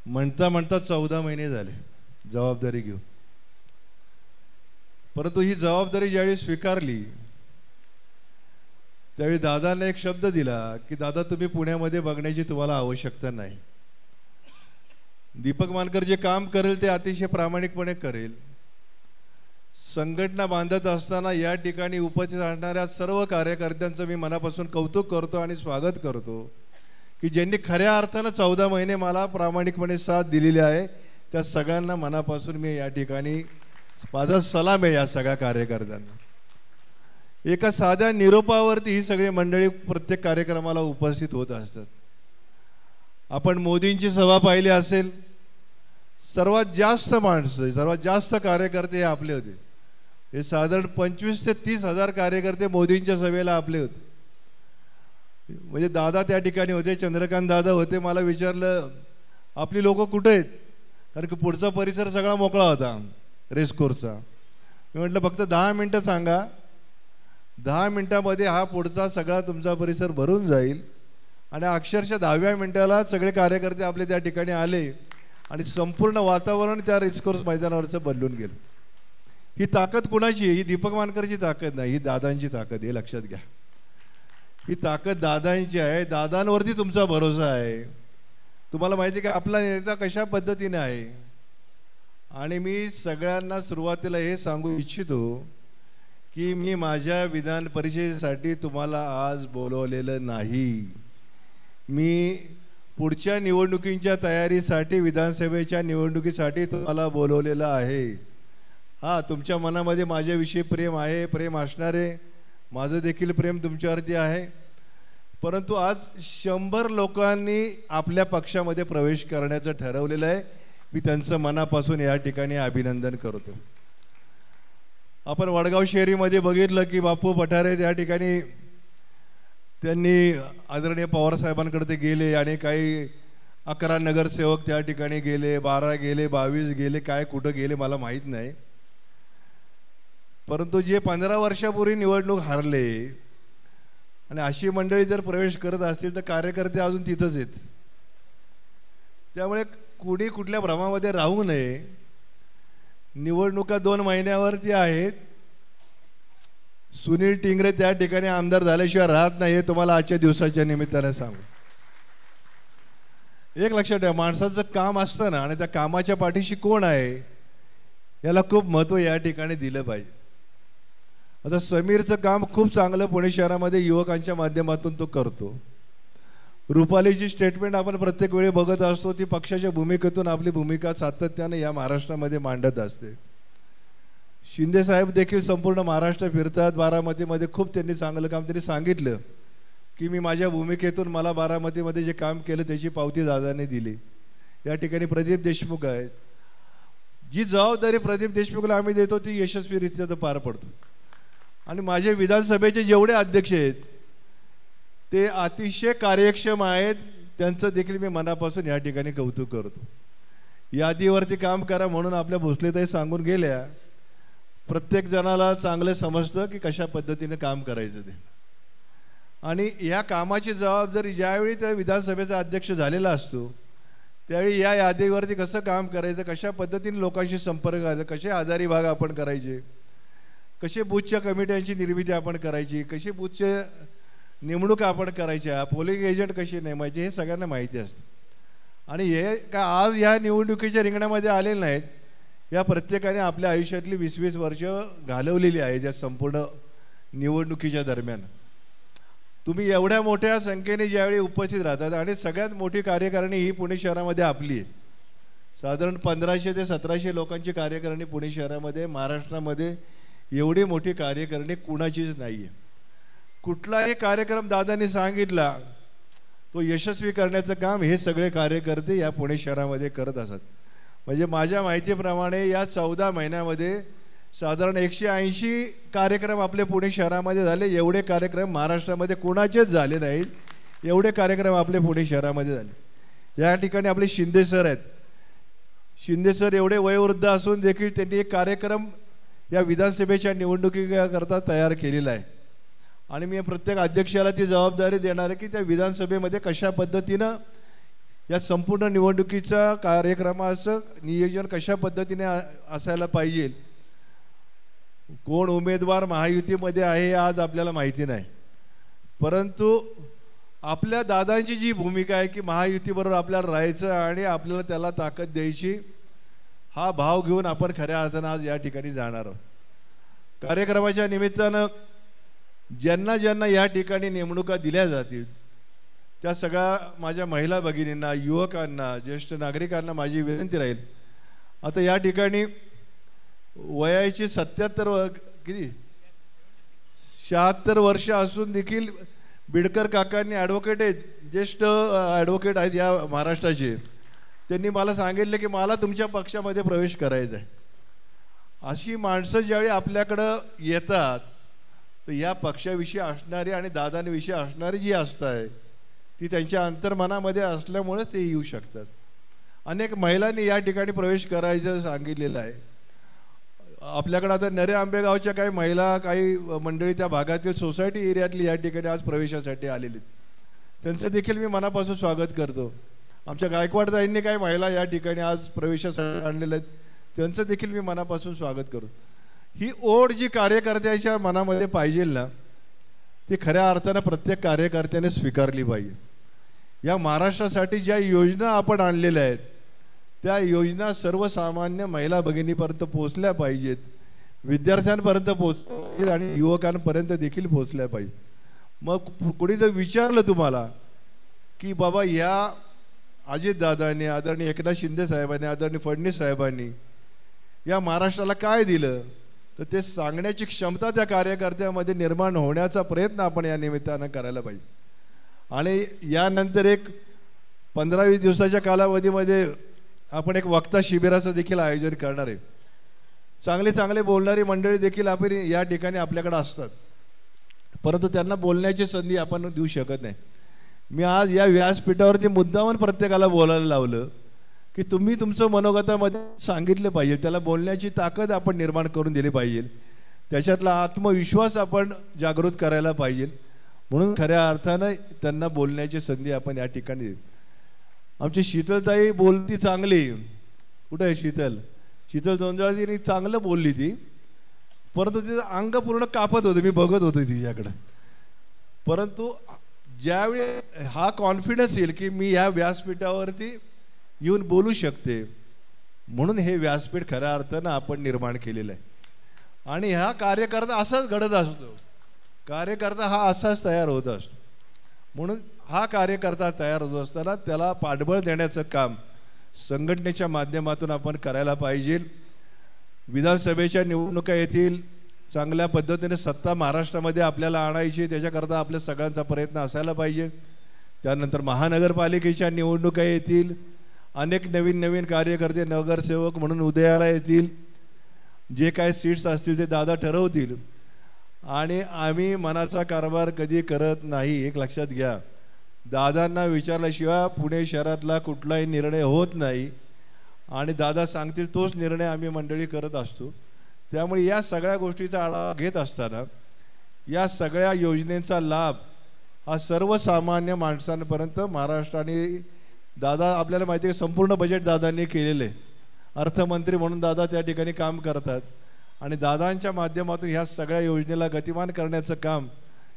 म्हणता म्हणता 14 महिने झाले जबाबदारी घेऊन. परंतु ही जबाबदारी ज्यावेळी स्वीकारली त्यावेळी दादाने एक शब्द दिला की दादा तुम्ही पुण्यामध्ये बघण्याची तुम्हाला आवश्यकता नाही. दीपक मानकर जे काम करेल ते अतिशय प्रामाणिकपणे करेल. संघटना बांधत असताना या ठिकाणी उपस्थित असणाऱ्या सर्व कार्यकर्त्यांचं मी मनापासून कौतुक करतो आणि स्वागत करतो की ज्यांनी खऱ्या अर्थानं 14 महिने मला प्रामाणिकपणे साथ दिलेली आहे. त्या सगळ्यांना मनापासून मी या ठिकाणी माझा सलाम आहे या सगळ्या कार्यकर्त्यांना. एका साध्या निरोपावरती ही सगळी मंडळी प्रत्येक कार्यक्रमाला उपस्थित होत असतात. आपण मोदींची सभा पाहिली असेल, सर्वात जास्त माणसं सर्वात जास्त कार्यकर्ते हे आपले होते. हे साधारण 25 ते 30 हजार कार्यकर्ते मोदींच्या सभेला आपले होते. म्हणजे दादा त्या ठिकाणी होते, चंद्रकांत दादा होते. मला विचारलं आपली लोक कुठे आहेत, कारण की पुढचा परिसर सगळा मोकळा होता रेसकोर्सचा. मी म्हटलं फक्त 10 मिनटं सांगा, 10 मिनटामध्ये हा पुढचा सगळा तुमचा परिसर भरून जाईल. आणि अक्षरशः 10व्या मिनिटाला सगळे कार्यकर्ते आपले त्या ठिकाणी आले आणि संपूर्ण वातावरण त्या रेसकोर्स मैदानावरचं बदलून गेलं. ही ताकद कुणाची आहे? ही दीपक मानकरची ताकद नाही, ही दादांची ताकद आहे, लक्षात घ्या. ही ताकद दादांची आहे. दादांवरती तुमचा भरोसा आहे. तुम्हाला माहिती आहे की आपला नेता कशा पद्धतीने आहे. आणि मी सगळ्यांना सुरुवातीला हे सांगू इच्छितो की मी माझ्या विधान परिषदेसाठी तुम्हाला आज बोलवलेलं नाही. मी पुढच्या निवडणुकींच्या तयारीसाठी विधानसभेच्या निवडणुकीसाठी तुम्हाला बोलवलेलं आहे. हां, तुमच्या मनामध्ये माझ्याविषयी प्रेम आहे, प्रेम असणार आहे. माझं देखील प्रेम तुमच्यावरती आहे. परंतु आज 100 लोकांनी आपल्या पक्षामध्ये प्रवेश करण्याचं ठरवलेलं आहे. मी त्यांचं मनापासून या ठिकाणी अभिनंदन करतो. आपण वडगाव शहरीमध्ये बघितलं की बापू पठारे त्या ठिकाणी त्यांनी आदरणीय पवारसाहेबांकडे ते गेले आणि काही 11 नगरसेवक त्या ठिकाणी गेले, 12 गेले, 22 गेले, काय कुठं गेले मला माहीत नाही. परंतु जे 15 वर्षापूर्वी निवडणूक हारले आणि अशी मंडळी जर प्रवेश करत असतील तर कार्यकर्ते अजून तिथंच आहेत. त्यामुळे कुणी कुठल्या भ्रमामध्ये राहू नये. निवडणुका 2 महिन्यावरती आहेत. सुनील टिंगरे त्या ठिकाणी आमदार झाल्याशिवाय राहत नाही हे तुम्हाला आजच्या दिवसाच्या निमित्ताने सांगू. एक लक्षात ठेवा, माणसाचं काम असतं ना आणि त्या कामाच्या पाठीशी कोण आहे याला खूप महत्त्व या ठिकाणी दिलं पाहिजे. आता समीरचं काम खूप चांगलं पुणे शहरामध्ये युवकांच्या माध्यमातून तो करतो. रुपालीची स्टेटमेंट आपण प्रत्येक वेळी बघत असतो. ती पक्षाच्या भूमिकेतून आपली भूमिका सातत्याने या महाराष्ट्रामध्ये मांडत असते. शिंदे साहेब देखील संपूर्ण महाराष्ट्र फिरतात. बारामतीमध्ये खूप त्यांनी चांगलं काम त्यांनी सांगितलं की मी माझ्या भूमिकेतून मला बारामतीमध्ये जे काम केलं त्याची पावती दादाने दिली. या ठिकाणी प्रदीप देशमुख आहेत. जी जबाबदारी प्रदीप देशमुखला आम्ही देतो ती यशस्वीरित्या पार पडतो. आणि माझे विधानसभेचे जेवढे अध्यक्ष आहेत ते अतिशय कार्यक्षम आहेत. त्यांचं देखील मी मनापासून या ठिकाणी कौतुक करतो. यादीवरती काम करा म्हणून आपल्या भोसलेताई सांगून गेल्या. प्रत्येक जणाला चांगलं समजतं की कशा पद्धतीने काम करायचं ते. आणि या कामाची जबाबदारी ज्यावेळी त्या विधानसभेचा अध्यक्ष झालेला असतो त्यावेळी या यादीवरती कसं काम करायचं, कशा पद्धतीने लोकांशी संपर्क करायचा, कसे आजारी भाग आपण करायचे, कसे बूथच्या कमिट्यांची निर्मिती आपण करायची, कशी बूथचे नेमणूक आपण करायच्या, पोलिंग एजंट कसे नेमायचे, हे सगळ्यांना माहिती असतं. आणि हे का आज या निवडणुकीच्या रिंगणामध्ये आलेले नाहीत. या प्रत्येकाने आपल्या आयुष्यातली 20-20 वर्ष घालवलेली आहेत या संपूर्ण निवडणुकीच्या दरम्यान. तुम्ही एवढ्या मोठ्या संख्येने ज्यावेळी उपस्थित राहतात आणि सगळ्यात मोठी कार्यकारिणी ही पुणे शहरामध्ये आपली आहे. साधारण 1500 ते 1700 लोकांची कार्यकारिणी पुणे शहरामध्ये, महाराष्ट्रामध्ये एवढी मोठी कार्यकारिणी कुणाचीच नाही आहे. कुठलाही कार्यक्रम दादांनी सांगितला तो यशस्वी करण्याचं काम हे सगळे कार्यकर्ते या पुणे शहरामध्ये करत असतात. म्हणजे माझ्या माहितीप्रमाणे या 14 महिन्यामध्ये साधारण 180 कार्यक्रम आपले पुणे शहरामध्ये झाले. एवढे कार्यक्रम महाराष्ट्रामध्ये कोणाचेच झाले नाहीत. एवढे कार्यक्रम आपले पुणे शहरामध्ये झाले. या ठिकाणी आपले शिंदे सर आहेत. शिंदे सर एवढे वयोवृद्ध असून देखील त्यांनी एक कार्यक्रम या विधानसभेच्या निवडणुकीकरता तयार केलेला आहे. आणि मी प्रत्येक अध्यक्षाला ती जबाबदारी देणार आहे की त्या विधानसभेमध्ये कशा पद्धतीनं या संपूर्ण निवडणुकीचा कार्यक्रमाचं नियोजन कशा पद्धतीने असायला पाहिजे, कोण उमेदवार महायुतीमध्ये आहे आज आपल्याला माहिती नाही, परंतु आपल्या दादांची जी भूमिका आहे की महायुतीबरोबर आपल्याला राहायचं आणि आपल्याला त्याला ताकद द्यायची, हा भाव घेऊन आपण खऱ्या अर्थानं आज या ठिकाणी जाणार आहोत. कार्यक्रमाच्या निमित्तानं ज्यांना ज्यांना या ठिकाणी नेमणुका दिल्या जातील त्या सगळ्या माझ्या महिला भगिनींना, युवकांना, ज्येष्ठ नागरिकांना माझी विनंती राहील, आता या ठिकाणी वयाची 77 किती 76 वर्ष असून देखील बिडकर काकांनी ॲडव्होकेट आहेत, ज्येष्ठ ॲडव्होकेट आहेत या महाराष्ट्राचे, त्यांनी मला सांगितलं की मला तुमच्या पक्षामध्ये प्रवेश करायचा आहे. अशी माणसं ज्यावेळी आपल्याकडं येतात तर या पक्षाविषयी असणारी आणि दादांविषयी असणारी जी आस्था आहे ती त्यांच्या अंतर्मनामध्ये असल्यामुळेच ते येऊ शकतात. अनेक महिलांनी या ठिकाणी प्रवेश करायचं सांगितलेलं आहे. आपल्याकडे आता नरे आंबेगावच्या काही महिला, काही मंडळी त्या भागातील सोसायटी एरियातली या ठिकाणी आज प्रवेशासाठी आलेली, त्यांचं देखील मी मनापासून स्वागत करतो. आमच्या गायकवाड ताईंनी काही महिला या ठिकाणी आज प्रवेशासाठी आणलेल्या आहेत, त्यांचं देखील मी मनापासून स्वागत करतो. ही ओढ जी कार्यकर्त्याच्या मनामध्ये पाहिजे ना, ती खऱ्या अर्थानं प्रत्येक कार्यकर्त्याने स्वीकारली पाहिजे. या महाराष्ट्रासाठी ज्या योजना आपण आणलेल्या आहेत त्या योजना सर्वसामान्य महिला भगिनीपर्यंत पोहोचल्या पाहिजेत, विद्यार्थ्यांपर्यंत पोहोचल्या आणि युवकांपर्यंत देखील पोहोचल्या पाहिजे. मग कोणी जर विचारलं तुम्हाला की बाबा या अजितदादांनी, आदरणीय एकनाथ शिंदे साहेबांनी, आदरणीय फडणवीस साहेबांनी या महाराष्ट्राला काय दिलं, तर ते सांगण्याची क्षमता त्या कार्यकर्त्यामध्ये निर्माण होण्याचा प्रयत्न आपण या निमित्तानं करायला पाहिजे. आणि यानंतर एक 15-20 दिवसाच्या कालावधीमध्ये आपण एक वक्ता शिबिराचं देखील आयोजन करणार आहे. चांगले चांगले बोलणारी मंडळी देखील आपण या ठिकाणी आपल्याकडे असतात, परंतु त्यांना बोलण्याची संधी आपण देऊ शकत नाही. मी आज या व्यासपीठावरती मुद्दामून प्रत्येकाला बोलायला लावलं की तुम्ही तुमचं मनोगतामध्ये सांगितलं पाहिजे, त्याला बोलण्याची ताकद आपण निर्माण करून दिली पाहिजे, त्याच्यातला आत्मविश्वास आपण जागृत करायला पाहिजे. म्हणून खऱ्या अर्थानं त्यांना बोलण्याची संधी आपण या ठिकाणी. आमची शीतलताई बोलती चांगली, कुठं आहे शीतल? शीतल जोंजाळतीने चांगलं बोलली ती, परंतु तिचं अंग पूर्ण कापत होतं, मी बघत होतो तिच्याकडं. परंतु ज्यावेळी हा कॉन्फिडन्स येईल की मी ह्या व्यासपीठावरती येऊन बोलू शकते, म्हणून हे व्यासपीठ खऱ्या अर्थानं आपण निर्माण केलेलं आहे. आणि हा कार्यकर्ता असाच घडत असतो, कार्यकर्ता हा असाच तयार होत असतो. म्हणून हा कार्यकर्ता तयार होत असताना त्याला पाठबळ देण्याचं काम संघटनेच्या माध्यमातून आपण करायला पाहिजे. विधानसभेच्या निवडणुका येथील, चांगल्या पद्धतीने सत्ता महाराष्ट्रामध्ये आपल्याला आणायची, त्याच्याकरता आपल्या सगळ्यांचा प्रयत्न असायला पाहिजे. त्यानंतर महानगरपालिकेच्या निवडणुका येतील, अनेक नवीन नवीन कार्यकर्ते नगरसेवक म्हणून उदयाला येतील, जे काय सीट्स असतील ते दादा ठरवतील. आणि आम्ही मनाचा कारभार कधी करत नाही, एक लक्षात घ्या. दादांना विचारल्याशिवाय पुणे शहरातला कुठलाही निर्णय होत नाही आणि दादा सांगतील तोच निर्णय आम्ही मंडळी करत असतो. त्यामुळे या सगळ्या गोष्टीचा आढावा घेत असताना या सगळ्या योजनेचा लाभ हा सर्वसामान्य माणसांपर्यंत महाराष्ट्राने, दादा आपल्याला माहिती आहे संपूर्ण बजेट दादांनी केलेलं आहे, अर्थमंत्री म्हणून दादा त्या ठिकाणी काम करतात आणि दादांच्या माध्यमातून ह्या सगळ्या योजनेला गतिमान करण्याचं काम,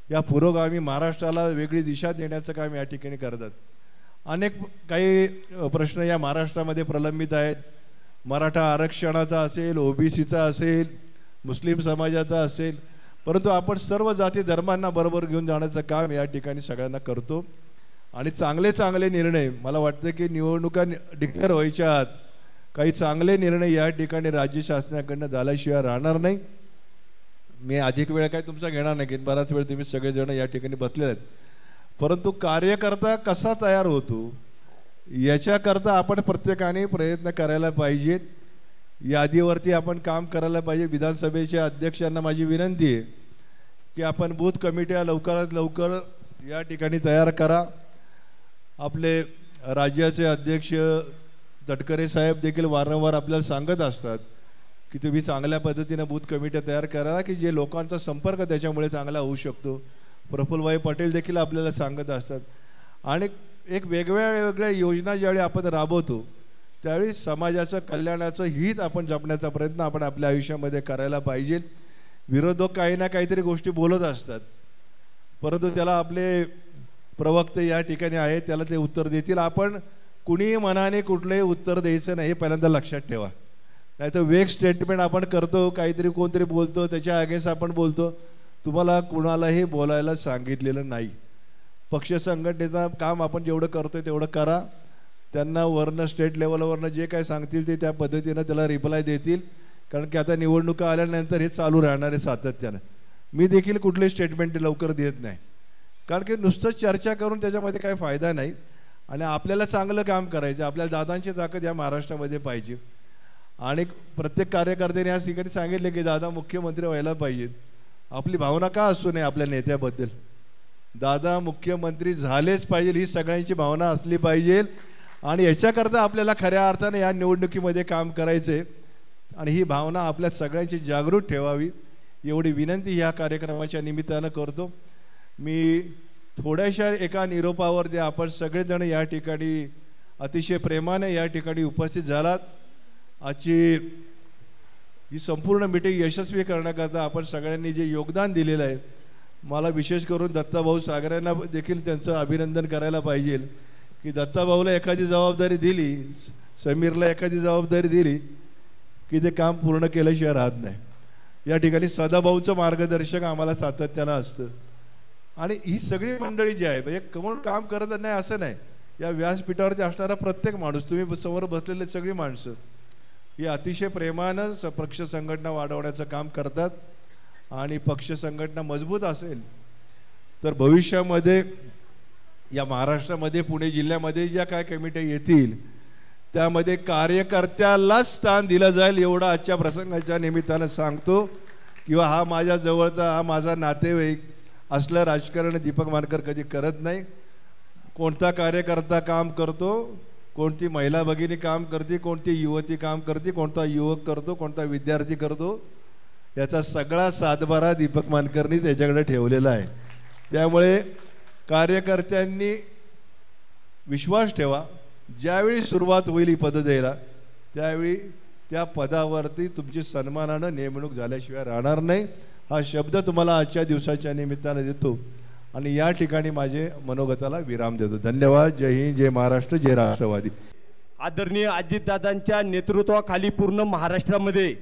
या पुरोगामी महाराष्ट्राला वेगळी दिशा देण्याचं काम या ठिकाणी करतात. अनेक काही प्रश्न या महाराष्ट्रामध्ये प्रलंबित आहेत. मराठा आरक्षणाचा असेल, ओबीसीचा असेल, मुस्लिम समाजाचा असेल, परंतु आपण सर्व जाती धर्मांना बरोबर घेऊन जाण्याचं काम या ठिकाणी सगळ्यांना करतो. आणि चांगले चांगले निर्णय, मला वाटतं की निवडणुका डिक्लेअर व्हायच्या आत काही चांगले निर्णय या ठिकाणी राज्य शासनाकडनं झाल्याशिवाय राहणार नाही. मी अधिक वेळ काय तुमचा घेणार नाही, की बराच वेळ तुम्ही सगळेजण या ठिकाणी बसलेले आहेत, परंतु कार्यकर्ता कसा तयार होतो याच्याकरता आपण प्रत्येकाने प्रयत्न करायला पाहिजेत. यादीवरती आपण काम करायला पाहिजे. विधानसभेच्या अध्यक्षांना माझी विनंती आहे की आपण बूथ कमिट्या लवकरात लवकर या ठिकाणी तयार करा. आपले राज्याचे अध्यक्ष तटकरे साहेब देखील वारंवार आपल्याला सांगत असतात की तुम्ही चांगल्या पद्धतीने बूथ कमिट्या तयार करा की जे लोकांचा संपर्क त्याच्यामुळे चांगला होऊ शकतो. प्रफुल्लभाई पटेल देखील आपल्याला सांगत असतात. आणि एक वेगवेगळ्या योजना ज्यावेळी आपण राबवतो त्यावेळी समाजाचं कल्याणाचं हित आपण जपण्याचा प्रयत्न आपण आपल्या आयुष्यामध्ये करायला पाहिजे. विरोधक काही ना काहीतरी गोष्टी बोलत असतात, परंतु त्याला आपले प्रवक्ते या ठिकाणी आहेत, त्याला ते उत्तर देतील. आपण कुणीही मनाने कुठलंही उत्तर द्यायचं नाही हे पहिल्यांदा लक्षात ठेवा. नाही तर वेग स्टेटमेंट आपण करतो, काहीतरी कोणतरी बोलतो त्याच्या अगेन्स्ट आपण बोलतो. तुम्हाला कुणालाही बोलायला सांगितलेलं नाही. पक्ष संघटनेचं काम आपण जेवढं करतोय तेवढं करा. त्यांना वरनं स्टेट लेवलवरनं जे काय सांगतील ते त्या पद्धतीनं त्याला रिप्लाय देतील, कारण की आता निवडणुका आल्यानंतर हे चालू राहणार आहे सातत्यानं. मी देखील कुठले स्टेटमेंट लवकर देत नाही, कारण की नुसतं चर्चा करून त्याच्यामध्ये काही फायदा नाही. आणि आपल्याला चांगलं काम करायचं, आपल्या दादांची ताकद या महाराष्ट्रामध्ये पाहिजे. आणि प्रत्येक कार्यकर्त्याने या ठिकाणी सांगितले की दादा मुख्यमंत्री व्हायला पाहिजे. आपली भावना का असू नये आपल्या नेत्याबद्दल, दादा मुख्यमंत्री झालेच पाहिजे ही सगळ्यांची भावना असली पाहिजे. आणि याच्याकरता आपल्याला खऱ्या अर्थाने या निवडणुकीमध्ये काम करायचे आणि ही भावना आपल्या सगळ्यांची जागृत ठेवावी एवढी विनंती ह्या कार्यक्रमाच्या निमित्तानं करतो. मी थोड्याशा एका निरोपावर आपण सगळेजण या ठिकाणी अतिशय प्रेमाने या ठिकाणी उपस्थित झालात. आजची ही संपूर्ण मीटिंग यशस्वी करण्याकरता आपण सगळ्यांनी जे योगदान दिलेलं आहे, मला विशेष करून दत्ताभाऊ सागरेंना देखील त्यांचं अभिनंदन करायला पाहिजे की दत्ताभाऊला एखादी जबाबदारी दिली, समीरला एखादी जबाबदारी दिली की ते काम पूर्ण केल्याशिवाय राहत नाही. या ठिकाणी सदाभाऊचं मार्गदर्शक आम्हाला सातत्यानं असतं. आणि ही सगळी मंडळी जी आहे म्हणजे कोण काम करत नाही असं नाही, या व्यासपीठावरती असणारा प्रत्येक माणूस, तुम्ही समोर बसलेले सगळी माणसं ही अतिशय प्रेमानं पक्ष संघटना वाढवण्याचं काम करतात. आणि पक्ष संघटना मजबूत असेल तर भविष्यामध्ये या महाराष्ट्रामध्ये पुणे जिल्ह्यामध्ये ज्या काय कमिट्या येतील त्यामध्ये कार्यकर्त्यालाच स्थान दिलं जाईल एवढं आजच्या प्रसंगाच्या निमित्तानं सांगतो. किंवा हा माझ्या जवळचा, हा माझा नातेवाईक असलं राजकारण दीपक मानकर कधी करत नाही. कोणता कार्यकर्ता काम करतो, कोणती महिला भगिनी काम करते, कोणती युवती काम करते, कोणता युवक करतो, कोणता विद्यार्थी करतो, याचा सगळा सातबारा दीपक मानकरनी त्याच्याकडे ठेवलेला आहे. त्यामुळे कार्यकर्त्यांनी विश्वास ठेवा, ज्यावेळी सुरुवात होईल ही पद द्यायला त्यावेळी त्या पदावरती तुमची सन्मानानं नेमणूक झाल्याशिवाय राहणार नाही. हा शब्द तुम्हाला आजच्या दिवसाच्या निमित्तानं देतो आणि या ठिकाणी माझे मनोगताला विराम देतो. धन्यवाद. जय हिंद, जय महाराष्ट्र, जय राष्ट्रवादी. आदरणीय अजितदादांच्या नेतृत्वाखाली पूर्ण महाराष्ट्रामध्ये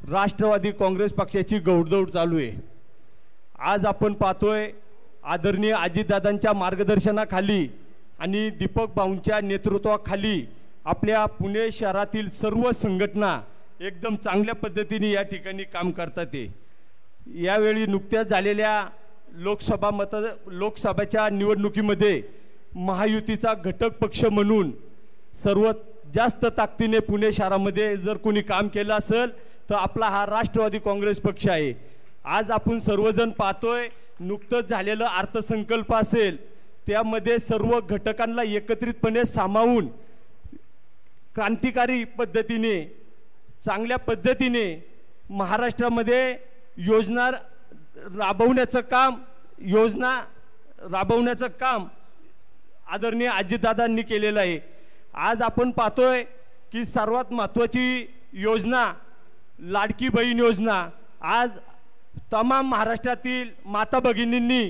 राष्ट्रवादी काँग्रेस पक्षाची गौडदौड चालू आहे. आज आपण पाहतोय आदरणीय अजितदादांच्या मार्गदर्शनाखाली आणि दीपक भाऊंच्या नेतृत्वाखाली आपल्या पुणे शहरातील सर्व संघटना एकदम चांगल्या पद्धतीने या ठिकाणी काम करतात. यावेळी नुकत्याच झालेल्या लोकसभेच्या निवडणुकीमध्ये महायुतीचा घटक पक्ष म्हणून सर्वात जास्त ताकदीने पुणे शहरामध्ये जर कोणी काम केलं असेल तर आपला हा राष्ट्रवादी काँग्रेस पक्ष आहे. आज आपण सर्वजण पाहतोय नुकतंच झालेलं अर्थसंकल्प असेल त्यामध्ये सर्व घटकांना एकत्रितपणे सामावून क्रांतिकारी पद्धतीने चांगल्या पद्धतीने महाराष्ट्रामध्ये योजना राबवण्याचं काम आदरणीय अजितदादांनी केलेलं आहे. आज आपण पाहतोय की सर्वात महत्त्वाची योजना लाडकी बहीण योजना आज तमाम महाराष्ट्रातील माता भगिनींनी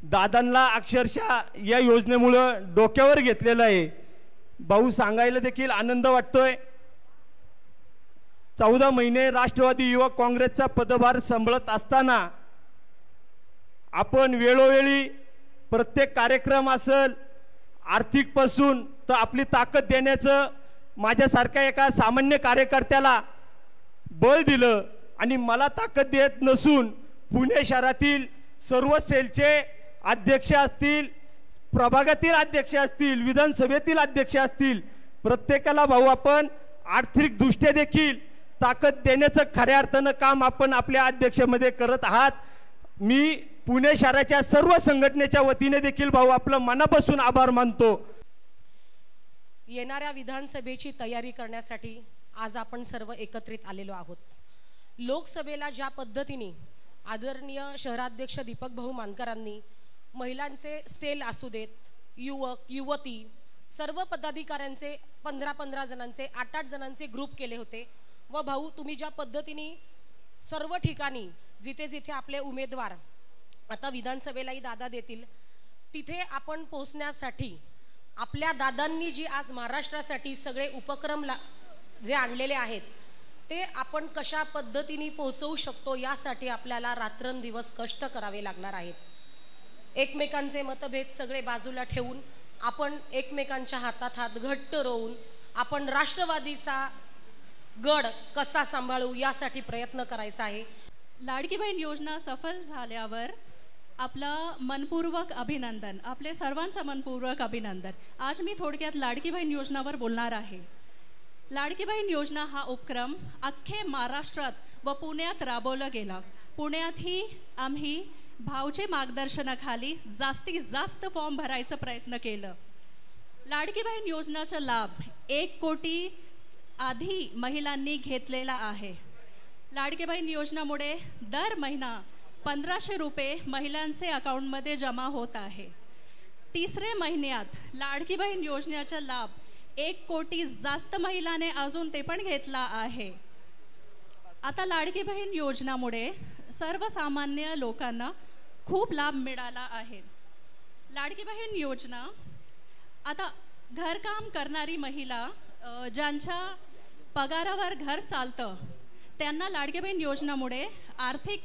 दादांना अक्षरशः या योजनेमुळे डोक्यावर घेतलेलं आहे. भाऊ सांगायला देखील आनंद वाटतोय. 14 महिने राष्ट्रवादी युवक काँग्रेसचा पदभार सांभाळत असताना आपण वेळोवेळी प्रत्येक कार्यक्रम असेल आर्थिक पासून तर आपली ताकद देण्याचं माझ्यासारख्या एका सामान्य कार्यकर्त्याला बळ दिलं आणि मला ताकद देत नसून पुणे शहरातील सर्व सेलचे अध्यक्ष असतील, प्रभागातील अध्यक्ष असतील, विधानसभेतील अध्यक्ष असतील, प्रत्येकाला भाऊ आपण आर्थिक दृष्ट्या देखील ताकद देण्याचं खऱ्या अर्थानं काम आपण आपल्या अध्यक्षमध्ये करत आहात. मी पुणे शहराच्या सर्व संघटनेच्या वतीने देखील भाऊ आपलं मनापासून आभार मानतो. येणाऱ्या विधानसभेची तयारी करण्यासाठी आज आपण सर्व एकत्रित आलेलो आहोत. लोकसभेला ज्या पद्धतीने आदरणीय शहराध्यक्ष दीपक भाऊ मानकरांनी महिलांचे सेल असू देत, युवक युवती सर्व पदाधिकाऱ्यांचे 15-15 जणांचे 8-8 जणांचे ग्रुप केले होते व भाऊ तुम्ही ज्या पद्धतीने सर्व ठिकाणी जिथे जिथे आपले उमेदवार आता विधानसभेलाही दादा देतील तिथे आपण पोहोचण्यासाठी आपल्या दादांनी जी आज महाराष्ट्रासाठी सगळे उपक्रम जे आणलेले आहेत ते आपण कशा पद्धतीने पोहोचवू शकतो यासाठी आपल्याला रात्रंदिवस कष्ट करावे लागणार आहेत. एकमेकांचे मतभेद सगळे बाजूला ठेवून आपण एकमेकांच्या हातात हात घट्ट रोवून आपण राष्ट्रवादीचा गड कसा सांभाळू यासाठी प्रयत्न करायचा आहे. लाडकी बहीण योजना सफल झाल्यावर आपलं मनपूर्वक अभिनंदन, आपले सर्वांचं मनपूर्वक अभिनंदन. आज मी थोडक्यात लाडकी बहीण योजनावर बोलणार आहे. लाडकी बहीण योजना हा उपक्रम अख्खे महाराष्ट्रात व पुण्यात राबवला गेला. पुण्यातही आम्ही भाऊचे मार्गदर्शनाखाली जास्तीत जास्त फॉर्म भरायचा प्रयत्न केलं. लाडकी बहीण योजनाचा लाभ 1 कोटी आधी महिलांनी घेतलेला आहे. लाडकी बहीण योजनामुळे दर महिना 1500 रुपये महिलांचे अकाउंटमध्ये जमा होत आहे. तिसरे महिन्यात लाडकी बहीण योजनेचा लाभ 1 कोटी जास्त महिलांनी अजून ते पण घेतला आहे. आता लाडकी बहीण योजनामुळे सर्वसामान्य लोकांना खूप लाभ मिळाला आहे. लाडकी बहीण योजना आता घरकाम करणारी महिला ज्यांच्या पगारावर घर चालतं त्यांना लाडकी बहीण योजनामुळे आर्थिक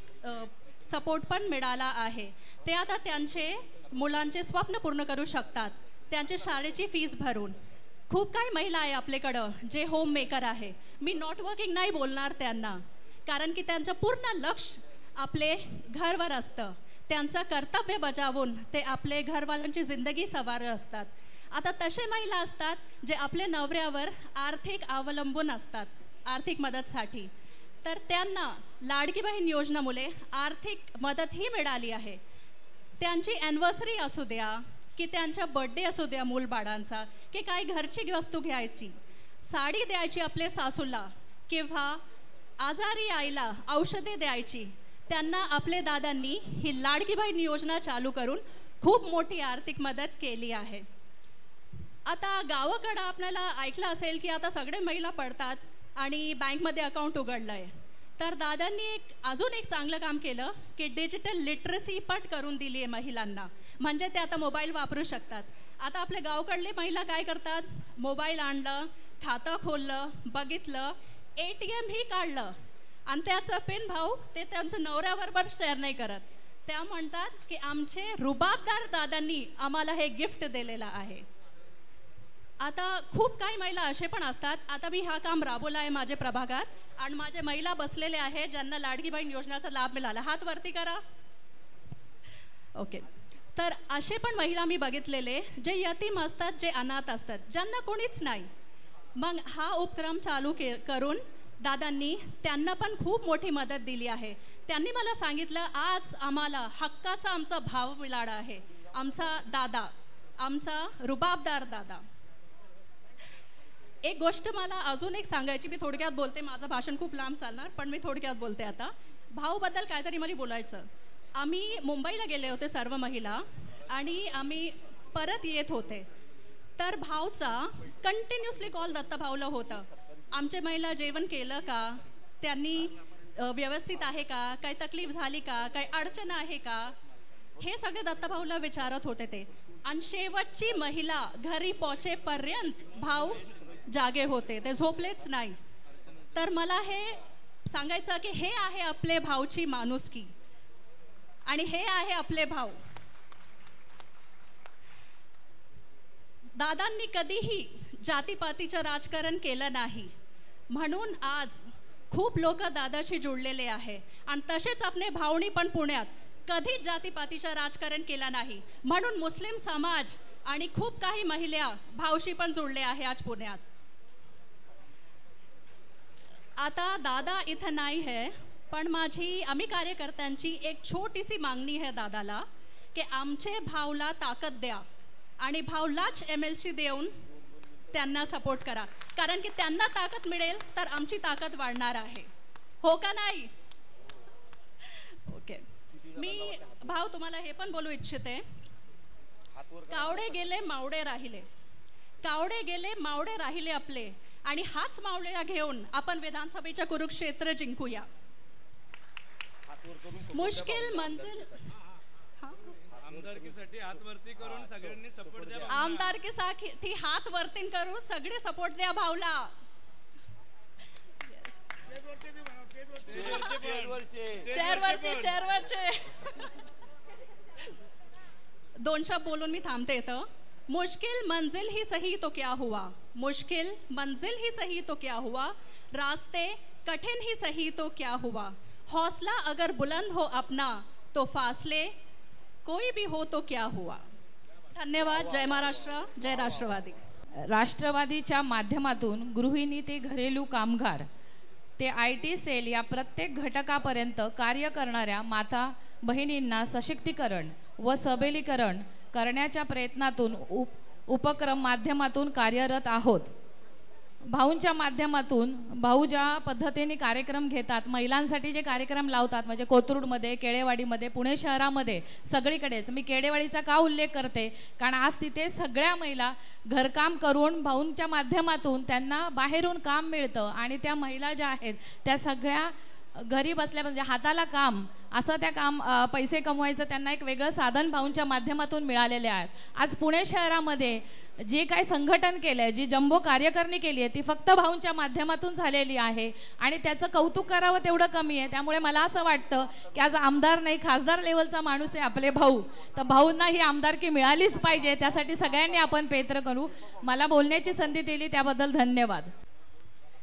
सपोर्ट पण मिळाला आहे. ते आता त्यांचे मुलांचे स्वप्न पूर्ण करू शकतात त्यांच्या शाळेची फीस भरून. खूप काही महिला आहे आपल्याकडं जे होम मेकर आहे. मी नॉट वर्किंग नाही बोलणार त्यांना, कारण की त्यांचं पूर्ण लक्ष आपले घरवर असतं. त्यांचं कर्तव्य बजावून ते आपले घरवाल्यांची जिंदगी सवार असतात. आता तसे महिला असतात जे आपल्या नवऱ्यावर आर्थिक अवलंबून असतात आर्थिक मदतसाठी, तर त्यांना लाडकी बहीण योजनामुळे आर्थिक मदतही मिळाली आहे. त्यांची ॲनिव्हर्सरी असू द्या की त्यांचा बर्थडे असू द्या मूलबाळांचा, की काही घरची वस्तू घ्यायची, साडी द्यायची आपल्या सासूला किंवा आजारी आईला औषधे द्यायची, त्यांना आपल्या दादांनी ही लाडकी बहीण योजना चालू करून खूप मोठी आर्थिक मदत केली आहे. आता गावाकडं आपल्याला ऐकलं असेल की आता सगळे महिला पडतात आणि बँकमध्ये अकाउंट उघडलं आहे. तर दादांनी अजून एक चांगलं काम केलं की डिजिटल लिटरसी पण करून दिली आहे महिलांना, म्हणजे ते आता मोबाईल वापरू शकतात. आता आपल्या गावकडले महिला काय करतात, मोबाईल आणलं, खातं खोललं, बघितलं, ATM ही काढलं आणि त्याचं पिन भाऊ ते त्यांचं नवऱ्याबरोबर शेअर नाही करत. त्या म्हणतात की आमचे रुबाबदार दादांनी आम्हाला हे गिफ्ट दिलेलं आहे. आता खूप काही महिला असे पण असतात. आता मी हा काम राबवलं आहे माझ्या प्रभागात आणि माझे महिला बसलेले आहे ज्यांना लाडकी बहीण योजनेचा लाभ मिळाला. हात वरती करा. ओके. तर असे पण महिला मी बघितलेले जे यतीम असतात, जे अनाथ असतात, ज्यांना कोणीच नाही. मग हा उपक्रम चालू करून दादांनी त्यांना पण खूप मोठी मदत दिली आहे. त्यांनी मला सांगितलं आज आम्हाला हक्काचा आमचा भाव मिळाला आहे, आमचा दादा, आमचा रुबाबदार दादा. एक गोष्ट मला अजून एक सांगायची, मी थोडक्यात बोलते, माझं भाषण खूप लांब चालणार पण मी थोडक्यात बोलते. आता भाऊबद्दल काहीतरी मला बोलायचं. आम्ही मुंबईला गेले होते सर्व महिला आणि आम्ही परत येत होते, तर भाऊचा कंटिन्युअसली कॉल दत्ता भाऊला होता. आमचे महिला जेवण केलं का, त्यांनी व्यवस्थित आहे का, काही तकलीफ झाली का, काही अडचण आहे का, हे सगळे दत्ता भाऊला विचारत होते ते. आणि शेवटची महिला घरी पोहोचेपर्यंत भाऊ जागे होते, ते झोपलेच नाही. तर मला हे सांगायचं की हे आहे आपले भाऊची माणुसकी आणि हे आहे आपले भाऊ. दादांनी कधीही जातीपातीचं राजकारण केलं नाही, म्हणून आज खूप लोक दादाशी जुळलेले आहे. आणि तसेच आपले भाऊनी पण पुण्यात कधीच जातीपातीचं राजकारण केलं नाही, म्हणून मुस्लिम समाज आणि खूप काही महिला भाऊशी पण जुळले आहे आज पुण्यात. आता दादा इथं नाही है, पण माझी आम्ही कार्यकर्त्यांची एक छोटीशी मागणी आहे दादाला की आमचे भाऊला ताकद द्या आणि भाऊलाच MLC देऊन त्यांना सपोर्ट करा, कारण की त्यांना ताकद मिळेल तर आमची ताकद वाढणार आहे. हो का नाही? ओके. मी भाऊ तुम्हाला हे पण बोलू इच्छिते कावडे गेले मावडे राहिले, कावडे गेले मावडे राहिले आपले, आणि हाच मावळ्या घेऊन आपण विधानसभेच्या कुरुक्षेत्र जिंकूया. मुश्किल मंजिल आमदारकीसाठी हात वरती करून सगळ्यांनी सपोर्ट द्या. आमदारकीसाठी हात वरती करून सगळे सपोर्ट द्या भाऊला. चेअरवरचे 2 शब्द बोलून मी थांबते इथं. मुश्किल मंजिल ही सही तो क्या हुआ, मुश्किल मंजिल ही सही तो क्या हुआ, रास्ते कठिन ही सही तो क्या हुआ, हौसला अगर बुलंद हो अपना तो फासले कोई भी हो तो क्या हुआ. धन्यवाद. जय महाराष्ट्र, जय राष्ट्रवादी. राष्ट्रवादीच्या माध्यमातून गृहिणी ते घरेलू कामगार ते IT सेल या प्रत्येक घटकापर्यंत कार्य करणाऱ्या माता बहिणींना सशक्तीकरण व सबलीकरण करण्याच्या प्रयत्नातून उपक्रम माध्यमातून कार्यरत आहोत. भाऊंच्या माध्यमातून भाऊ ज्या पद्धतीने कार्यक्रम घेतात, महिलांसाठी जे कार्यक्रम लावतात, म्हणजे कोथरूडमध्ये, केळेवाडीमध्ये, पुणे शहरामध्ये, सगळीकडेच. मी केळेवाडीचा का उल्लेख करते, कारण आज तिथे सगळ्या महिला घरकाम करून भाऊंच्या माध्यमातून त्यांना बाहेरून काम मिळतं, आणि त्या महिला ज्या आहेत त्या सगळ्या घरी बसल्या, म्हणजे हाताला काम असं त्या पैसे कमवायचं त्यांना एक वेगळं साधन भाऊंच्या माध्यमातून मिळालेले आहेत. आज पुणे शहरामध्ये जे काय संघटन केलं आहे, जी जम्बो कार्यकारिणी केली आहे, ती फक्त भाऊंच्या माध्यमातून झालेली आहे, आणि त्याचं कौतुक करावं तेवढं कमी आहे. त्यामुळे मला असं वाटतं की आज आमदार नाही, खासदार लेवलचा माणूस आहे आपले भाऊ, तर भाऊंना ही आमदारकी मिळालीच पाहिजे. त्यासाठी सगळ्यांनी आपण प्रयत्न करू. मला बोलण्याची संधी दिली त्याबद्दल धन्यवाद.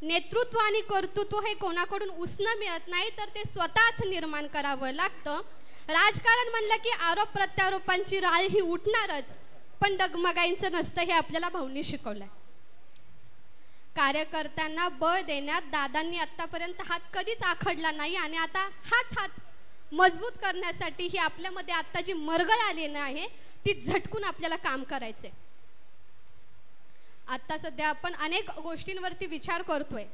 नेतृत्व आणि कर्तृत्व हे कोणाकडून उसणं मिळत नाही, तर ते स्वतःच निर्माण करावं लागतं. राजकारण म्हणलं की आरोप प्रत्यारोपांची राळ ही उठणारच, पण डगमगायचं नसतं हे आपल्याला भाऊंनी शिकवलंय. कार्यकर्त्यांना बळ देण्यात दादांनी आतापर्यंत हात कधीच आखडला नाही, आणि आता हाच हात मजबूत करण्यासाठी ही आपल्यामध्ये आता जी मरगळ आली आहे ती झटकून आपल्याला काम करायचंय. आता सध्या आपण अनेक गोष्टींवरती विचार करतोय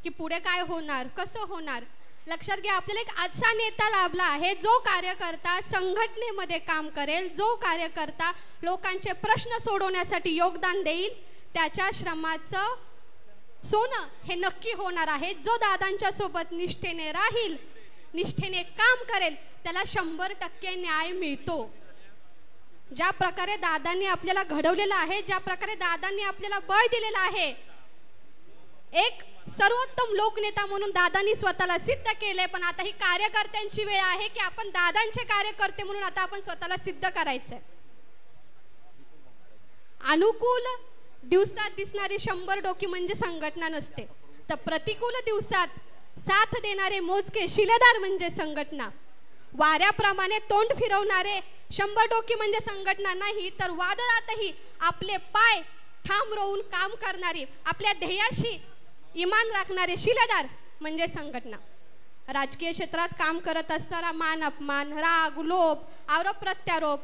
की पुढे काय होणार, कसं होणार. लक्षात घ्या, आपल्याला एक असा नेता लाभला आहे जो कार्यकर्ता संघटनेमध्ये काम करेल, जो कार्यकर्ता लोकांचे प्रश्न सोडवण्यासाठी योगदान देईल, त्याच्या श्रमाचं सोनं हे नक्की होणार आहे. जो दादांच्या सोबत निष्ठेने राहील, निष्ठेने काम करेल, त्याला 100% न्याय मिळतो. ज्या प्रकारे दादांनी आपल्याला घडवलेलं आहे, ज्या प्रकारे दादांनी आपल्याला बळ दिलेलं आहे, एक सर्वोत्तम लोकनेता म्हणून दादांनी स्वतःला सिद्ध केले. पण आता ही कार्यकर्त्यांची वेळ आहे की आपण दादांचे कार्यकर्ते म्हणून आता आपण स्वतःला सिद्ध करायचंय. अनुकूल दिवसात दिसणारी 100 डोकी म्हणजे संघटना नसते, तर प्रतिकूल दिवसात साथ देणारे मोजके शिलेदार म्हणजे संघटना. वाऱ्याप्रमाणे तोंड फिरवणारे 100 डोकी म्हणजे संघटना नाही, तर वादळातही आपले पाय ठाम रोवून काम करणारी, आपल्या ध्येयाशी इमान राखणारे शिलेदार म्हणजे संघटना. राजकीय क्षेत्रात काम करत असताना मान अपमान, राग, लोभ, आरोप प्रत्यारोप,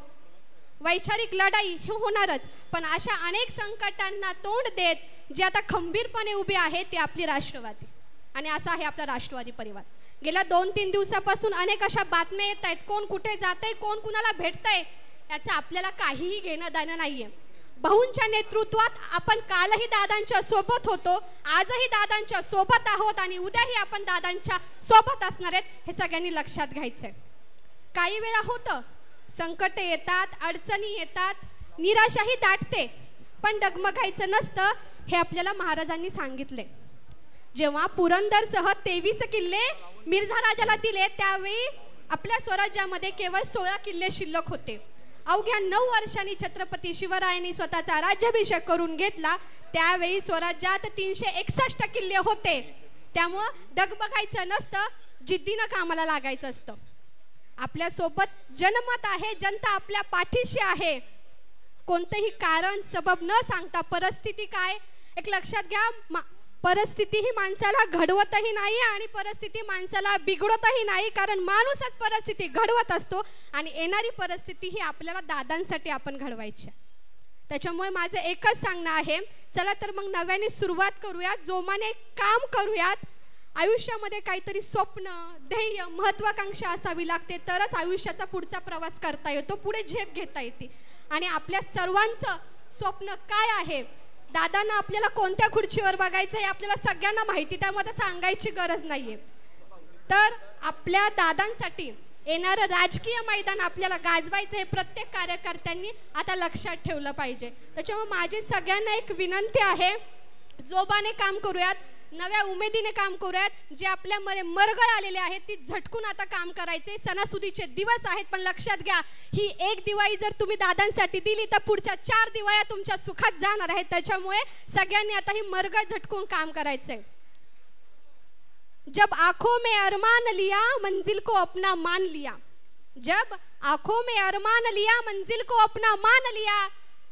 वैचारिक लढाई हे होणारच, पण अशा अनेक संकटांना तोंड देत जे आता खंबीरपणे उभे आहेत ते आपली राष्ट्रवादी, आणि असा आहे आपला राष्ट्रवादी परिवार. गेल्या 2-3 दिवसापासून अनेक अशा बातम्या येत आहेत, कोण कुठे जातंय, कोण कुणाला भेटतंय, याचं आपल्याला काहीही घेणं देणं नाहीये. भाऊंच्या नेतृत्वात आपण कालही दादांच्या सोबत होतो, आजही दादांच्या सोबत आहोत, आणि उद्याही आपण दादांच्या सोबत असणार आहेत, हे सगळ्यांनी लक्षात घ्यायचंय. काही वेळा होतं, संकट येतात, अडचणी येतात, निराशाही दाटते, पण डगमगायचं नसतं हे आपल्याला महाराजांनी सांगितले. जेव्हा पुरंदरसह 23 किल्ले मिर्झा राजाला दिले, त्यावेळी आपल्या स्वराज्यामध्ये केवळ 16 किल्ले शिल्लक होते. अवघ्या 9 वर्षांनी छत्रपती शिवरायांनी स्वतःचा राज्याभिषेक करून घेतला, त्यावेळी स्वराज्यात 361 किल्ले होते. त्यामुळं डगमगायचं नसतं, जिद्दीनं कामाला लागायचं असतं. आपल्या सोबत जनमत आहे, जनता आपल्या पाठीशी आहे. कोणतंही कारण सबब न सांगता परिस्थिती काय, एक लक्षात घ्या, परिस्थिती ही माणसाला घडवतही नाही आणि परिस्थिती माणसाला बिघडवतही नाही, कारण माणूसच परिस्थिती घडवत असतो, आणि येणारी परिस्थिती ही आपल्याला दादांसाठी आपण घडवायची. त्याच्यामुळे माझं एकच सांगणं आहे, चला तर मग नव्याने सुरुवात करूयात, जोमाने काम करूयात. आयुष्यामध्ये काहीतरी स्वप्न, ध्येय, महत्वाकांक्षा असावी लागते, तरच आयुष्याचा पुढचा प्रवास करता येतो, पुढे झेप घेता येते. आणि आपल्या सर्वांचं स्वप्न काय आहे, दादांना आपल्याला कोणत्या खुर्चीवर बघायचं हे आपल्याला सगळ्यांना माहिती, त्यामुळे सांगायची गरज नाहीये. तर आपल्या दादांसाठी येणारं राजकीय मैदान आपल्याला गाजवायचं हे प्रत्येक कार्यकर्त्यांनी आता लक्षात ठेवलं पाहिजे. त्याच्यामुळे माझी सगळ्यांना एक विनंती आहे, जोबाने काम करूयात, नव्या उमेदीने काम करूयात. जे आपल्यामध्ये मरगळ आलेले आहेत ती झटकून आता काम करायचे. सणासुदीचे दिवस आहेत, पण लक्षात घ्या ही एक दिवाळी जर तुम्ही दादांसाठी दिली तर पुढच्या 4 दिवाळ्या तुमच्या सुखात जाणार आहेत. त्याच्यामुळे सगळ्यांनी आता ही मरगळ झटकून काम करायचंय. जब आंखों में अरमान लिया मंजिल को अपना मान लिया, जब आंखों में अरमान लिया मंजिल को अपना मान लिया,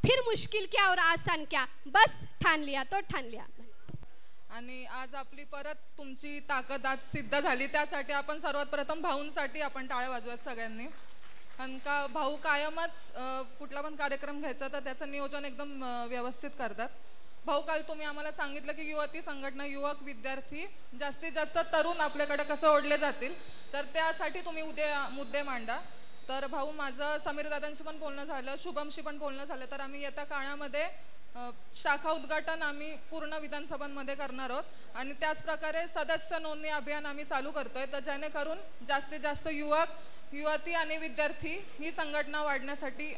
फिर मुश्किल क्या और आसान क्या, बस ठान लिया तो ठान लिया. आणि आज आपली परत तुमची ताकद आज सिद्ध झाली, त्यासाठी आपण सर्वात प्रथम भाऊंसाठी आपण टाळ्या वाजवूयात सगळ्यांनी. कारण का भाऊ कायमच कुठला पण कार्यक्रम घ्यायचा तर त्याचं नियोजन एकदम व्यवस्थित करतात. भाऊ, काल तुम्ही आम्हाला सांगितलं की युवती संघटना, युवक, विद्यार्थी, जास्तीत जास्त तरुण आपल्याकडे कसं ओढले जातील, तर त्यासाठी तुम्ही उद्या मुद्दे मांडा. तर भाऊ, माझं समीर दादांशी पण बोलणं झालं, शुभमशी पण बोलणं झालं, तर आम्ही येत्या काळामध्ये शाखा उद्घाटन आम्ही पूर्ण विधानसभांमध्ये करणार आहोत आणि त्याच प्रकारे सदस्य नोंदणी अभियान आम्ही चालू करतोय. तर जेणेकरून जास्तीत जास्त युवक, युवती आणि विद्यार्थी ही संघटना वाढण्यासाठी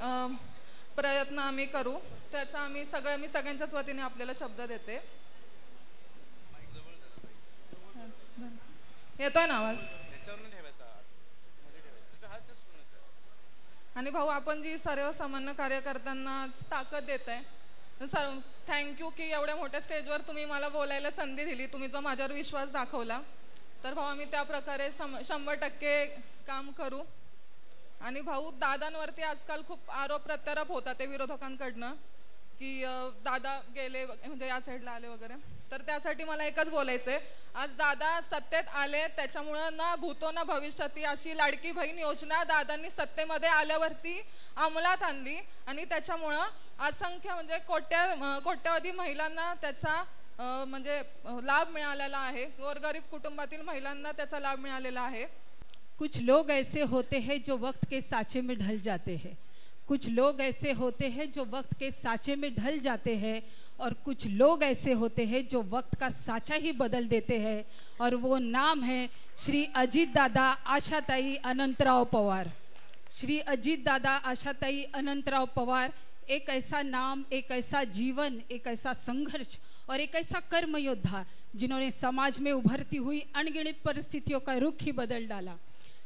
प्रयत्न आम्ही करू. त्याचा मी सगळ्यांच्याच वतीने आपल्याला शब्द देते. येतोय ना आवाज? आणि भाऊ, आपण जी सर्वसामान्य कार्यकर्त्यांना ताकद देत आहे, सर थँक्यू की एवढ्या मोठ्या स्टेजवर तुम्ही मला बोलायला संधी दिली, तुम्ही जो माझ्यावर विश्वास दाखवला. तर भाऊ, आम्ही त्या प्रकारे 100% काम करू. आणि भाऊ, दादांवरती आजकाल खूप आरोप प्रत्यारोप होतात ते विरोधकांकडनं की दादा गेले, म्हणजे या साईडला आले वगैरे. तर त्यासाठी मला एकच बोलायचंय, आज दादा सत्तेत आले, त्याच्यामुळं ना भूतो ना भविष्याती अशी लाडकी बहीण योजना दादांनी सत्तेमध्ये आल्यावरती अंमलात आणली आणि त्याच्यामुळं असंख्य म्हणजे कोट्यावधी महिलांना त्याचा म्हणजे लाभ मिळालेला आहे. गोरगरीब कुटुंबातील महिलांना त्याचा लाभ मिळालेला आहे. कुछ लोग ऐसे होते हैं जो वक्त के साँचे में ढल जाते हैं, कुछ लोग ऐसे होते हैं जो वक्त के साँचे में ढल जाते हैं, और कुछ लोग ऐसे होते हैं जो वक्त का साँचा ही बदल देते हैं, और वो नाम है श्री अजीत दादा आशाताई अनंतराव पवार. श्री अजीत दादा आशाताई अनंतराव पवार एक ऐसा नाम, एक ऐसा जीवन, एक ऐसा संघर्ष और एक ऐसा कर्म योद्धा जिन्होंने समाज में उभरती हुई अनगिनत परिस्थितियों का रुख ही बदल डाला.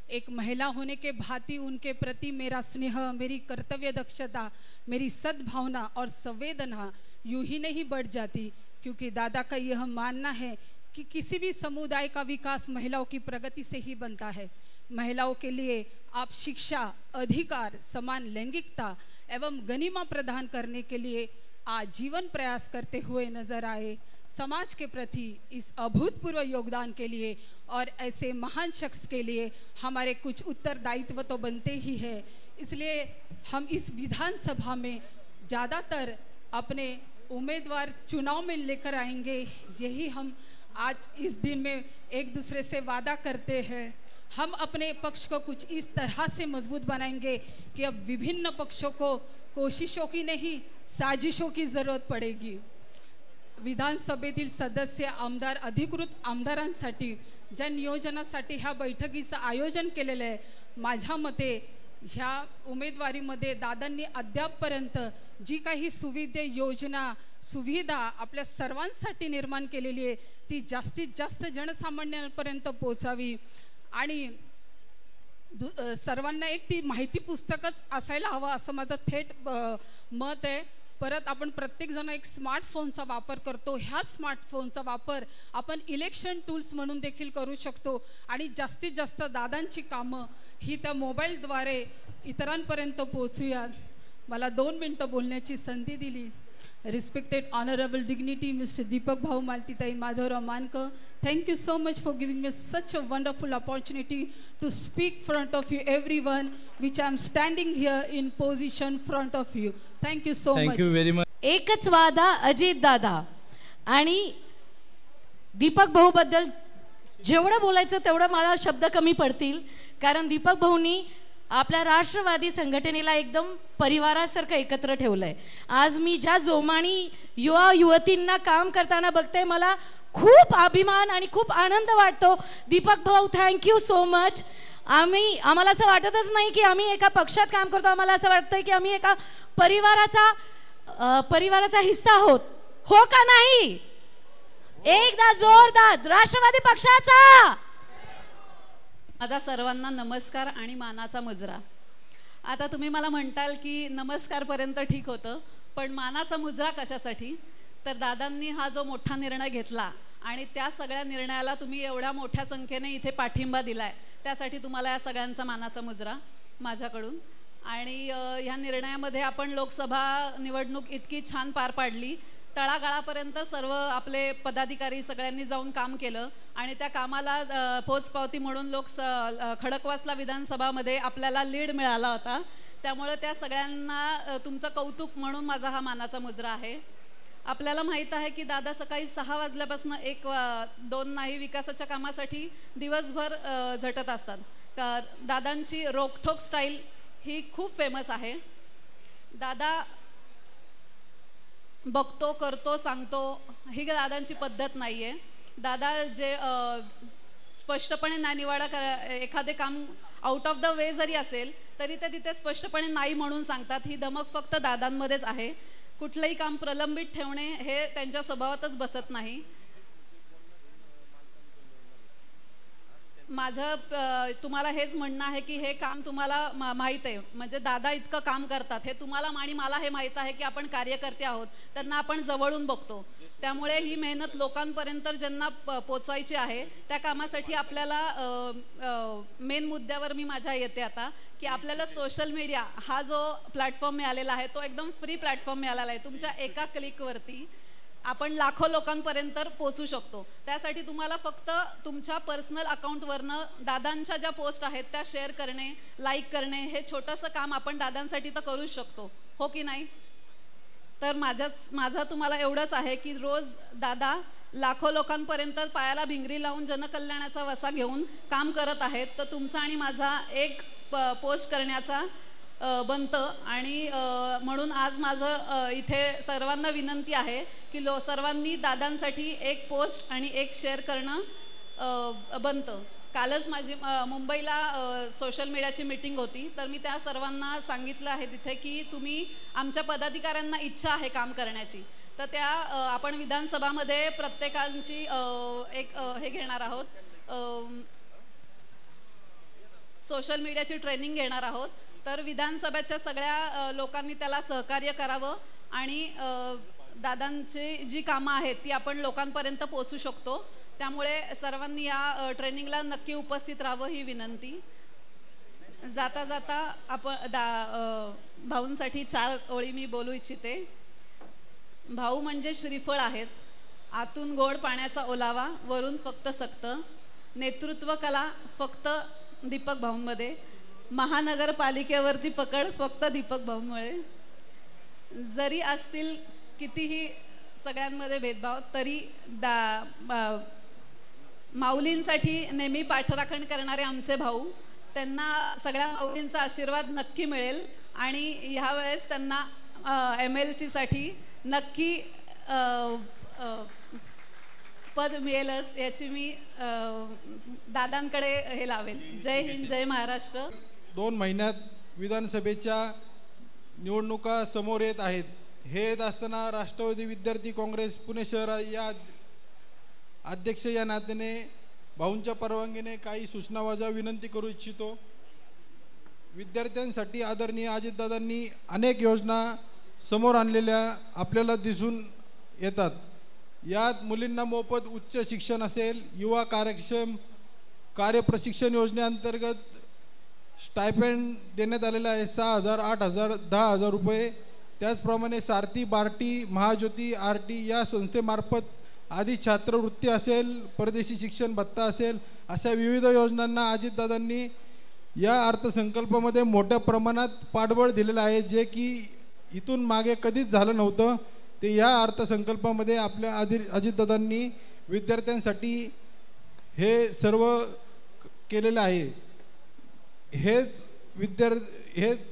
एक महिला होने के भांति उनके प्रति मेरा स्नेह, मेरी कर्तव्य दक्षता, मेरी सद्भावना और संवेदना यूं ही नहीं बढ़ जाती, क्योंकि दादा का यह मानना है कि किसी भी समुदाय का विकास महिलाओं की प्रगति से ही बनता है. महिलाओं के लिए आप शिक्षा, अधिकार, समान लैंगिकता एवं गनिमा प्रदान करने के लिए आजीवन प्रयास करते हुए नजर आए. समाज के प्रति इस अभूतपूर्व योगदान के लिए और ऐसे महान शख्स के लिए हमारे कुछ उत्तरदायित्व तो बनते ही है. इसलिए हम इस विधानसभा में ज़्यादातर अपने उम्मीदवार चुनाव में लेकर आएंगे, यही हम आज इस दिन में एक दूसरे से वादा करते हैं. हम अपने पक्ष को कुछ इस तरह से मजबूत बनाएंगे कि अब विभिन्न पक्षों को कोशिशों की नहीं, साजिशों की ज़रूरत पड़ेगी. विधानसभेतील सदस्य, आमदार, अधिकृत आमदारांसाठी ज्या नियोजनासाठी ह्या बैठकीचं आयोजन केलेलं आहे, माझ्या मते ह्या उमेदवारीमध्ये दादांनी अद्यापपर्यंत जी काही सुविधा, योजना, सुविधा आपल्या सर्वांसाठी निर्माण केलेली आहे ती जास्तीत जास्त जनसामान्यांपर्यंत पोहोचावी. आणि सर्वांना एक ती माहिती पुस्तकच असायला हवं असं माझं थेट मत आहे. परत आपण प्रत्येकजण एक स्मार्टफोनचा वापर करतो, ह्या स्मार्टफोनचा वापर आपण इलेक्शन टूल्स म्हणून देखील करू शकतो आणि जास्तीत जास्त दादांची कामं ही त्या मोबाईलद्वारे इतरांपर्यंत पोहोचूया. मला 2 मिनिटं बोलण्याची संधी दिली. Respected Honorable Dignity Mr. Deepak Bhau Maltitai Madhavram Manka, thank you so much for giving me such a wonderful opportunity to speak front of you everyone, which I am standing here in position front of you. Thank you so much. Thank you very much. एकच वादा अजित दादा. आणि दीपक भाऊ बद्दल जेवढं बोलायचं तेवढं मला शब्द कमी पडतील, कारण दीपक भाऊंनी आपल्या राष्ट्रवादी संघटनेला एकदम परिवारासारखं एकत्र ठेवलंय. आज मी ज्या जोमानी युवा युवतींना काम करताना बघते, मला खूप अभिमान आणि खूप आनंद वाटतो. दीपक भाऊ, थँक्यू सो मच. आम्हाला असं वाटतच नाही की आम्ही एका पक्षात काम करतो, आम्हाला असं वाटतंय की आम्ही एका परिवाराचा हिस्सा आहोत. हो का नाही? एकदा जोरदार राष्ट्रवादी पक्षाचा. माझा सर्वांना नमस्कार आणि मानाचा मुजरा. आता तुम्ही मला म्हणताल की नमस्कारपर्यंत ठीक होतं, पण मानाचा मुजरा कशासाठी? तर दादांनी हा जो मोठा निर्णय घेतला आणि त्या सगळ्या निर्णयाला तुम्ही एवढ्या मोठ्या संख्येने इथे पाठिंबा दिलाय, त्यासाठी तुम्हाला या सगळ्यांचा मानाचा मुजरा माझ्याकडून. आणि ह्या निर्णयामध्ये आपण लोकसभा निवडणूक इतकी छान पार पाडली, तळागाळापर्यंत सर्व आपले पदाधिकारी सगळ्यांनी जाऊन काम केलं आणि त्या कामाला पोचपावती म्हणून खडकवासला विधानसभामध्ये आपल्याला लीड मिळाला होता. त्यामुळे त्या सगळ्यांना तुमचं कौतुक म्हणून माझा हा मानाचा मुजरा आहे. आपल्याला माहीत आहे की दादा सकाळी 6 वाजल्यापासून 1-2 नाही विकासाच्या कामासाठी दिवसभर झटत असतात. दादांची रोकठोक स्टाईल ही खूप फेमस आहे. दादा बघतो, करतो, सांगतो ही दादांची पद्धत नाही आहे. दादा जे स्पष्टपणे नानिवाडा एखादे काम आउट ऑफ द वे जरी असेल तरी ते तिथे स्पष्टपणे नाही म्हणून सांगतात. ही धमक फक्त दादांमध्येच आहे. कुठलंही काम प्रलंबित ठेवणे हे त्यांच्या स्वभावातच बसत नाही. माझं तुम्हाला हेच म्हणणं आहे की हे काम तुम्हाला माहीत आहे, म्हणजे दादा इतकं काम करतात हे तुम्हाला आणि मला हे माहीत आहे की आपण कार्यकर्ते आहोत, त्यांना आपण जवळून बघतो. त्यामुळे ही मेहनत लोकांपर्यंत ज्यांना पोचायची आहे त्या कामासाठी आपल्याला मेन मुद्द्यावर मी माझ्या येते आता की आपल्याला सोशल मीडिया हा जो प्लॅटफॉर्म मिळालेला आहे तो एकदम फ्री प्लॅटफॉर्म मिळालेला आहे. तुमच्या एका क्लिकवरती आपण लाखो लोकांपर्यंत पोहोचू शकतो. त्यासाठी तुम्हाला फक्त तुमच्या पर्सनल अकाउंटवरनं दादांच्या ज्या पोस्ट आहेत त्या शेअर करणे, लाईक करणे हे छोटंसं काम आपण दादांसाठी तर करू शकतो, हो की नाही? तर माझं तुम्हाला एवढंच आहे की रोज दादा लाखो लोकांपर्यंत पायाला भिंगरी लावून जनकल्याणाचा वसा घेऊन काम करत आहेत. तर तुमचा आणि माझा एक पोस्ट करण्याचा बनतं आणि म्हणून आज माझं इथे सर्वांना विनंती आहे की सर्वांनी दादांसाठी एक पोस्ट आणि एक शेअर करणं बनतं. कालच माझी मुंबईला सोशल मीडियाची मीटिंग होती, तर मी त्या सर्वांना सांगितलं आहे तिथे की तुम्ही आमच्या पदाधिकाऱ्यांना इच्छा आहे काम करण्याची, तर त्या आपण विधानसभामध्ये प्रत्येकांची एक हे घेणार आहोत, सोशल मीडियाची ट्रेनिंग घेणार आहोत. तर विधानसभेच्या सगळ्या लोकांनी त्याला सहकार्य करावं आणि दादांची जी कामं आहेत ती आपण लोकांपर्यंत पोहोचू शकतो. त्यामुळे सर्वांनी या ट्रेनिंगला नक्की उपस्थित राहावं ही विनंती. जाता जाता आपण भाऊंसाठी 4 ओळी मी बोलू इच्छिते. भाऊ म्हणजे श्रीफळ आहेत, आतून गोड पाण्याचा ओलावा, वरून फक्त सक्त, नेतृत्व कला फक्त दीपक भाऊंमध्ये, महानगरपालिकेवरती पकड फक्त दीपक भाऊमुळे. जरी असतील कितीही सगळ्यांमध्ये भेदभाव तरी माऊलींसाठी नेहमी पाठराखण करणारे आमचे भाऊ, त्यांना सगळ्या माऊलींचा आशीर्वाद नक्की मिळेल आणि ह्या वेळेस त्यांना MLC नक्की पद मिळेलच याची मी दादांकडे हे लावेल. जय हिंद, जय महाराष्ट्र. 2 महिन्यात विधानसभेच्या निवडणुका समोर येत आहेत. हे येत असताना राष्ट्रवादी विद्यार्थी काँग्रेस पुणे शहर या अध्यक्ष या नात्याने भाऊंच्या परवानगीने काही सूचनावजा विनंती करू इच्छितो. विद्यार्थ्यांसाठी आदरणीय अजितदादांनी अनेक योजना समोर आणलेल्या आपल्याला दिसून येतात. यात मुलींना मोफत उच्च शिक्षण असेल, युवा कार्यक्षम कार्यप्रशिक्षण योजनेअंतर्गत स्टायपेंड देण्यात आलेला आहे 6,000, 8,000, 10,000 रुपये. त्याचप्रमाणे सारथी, बार्टी, महाज्योती, RT या संस्थेमार्फत आधी छात्रवृत्ती असेल, परदेशी शिक्षण भत्ता असेल, अशा विविध योजनांना अजितदादांनी या अर्थसंकल्पामध्ये मोठ्या प्रमाणात पाठबळ दिलेलं आहे, जे की इथून मागे कधीच झालं नव्हतं. ते या अर्थसंकल्पामध्ये आपल्या अजितदादांनी विद्यार्थ्यांसाठी हे सर्व केलेलं आहे. हेच हेच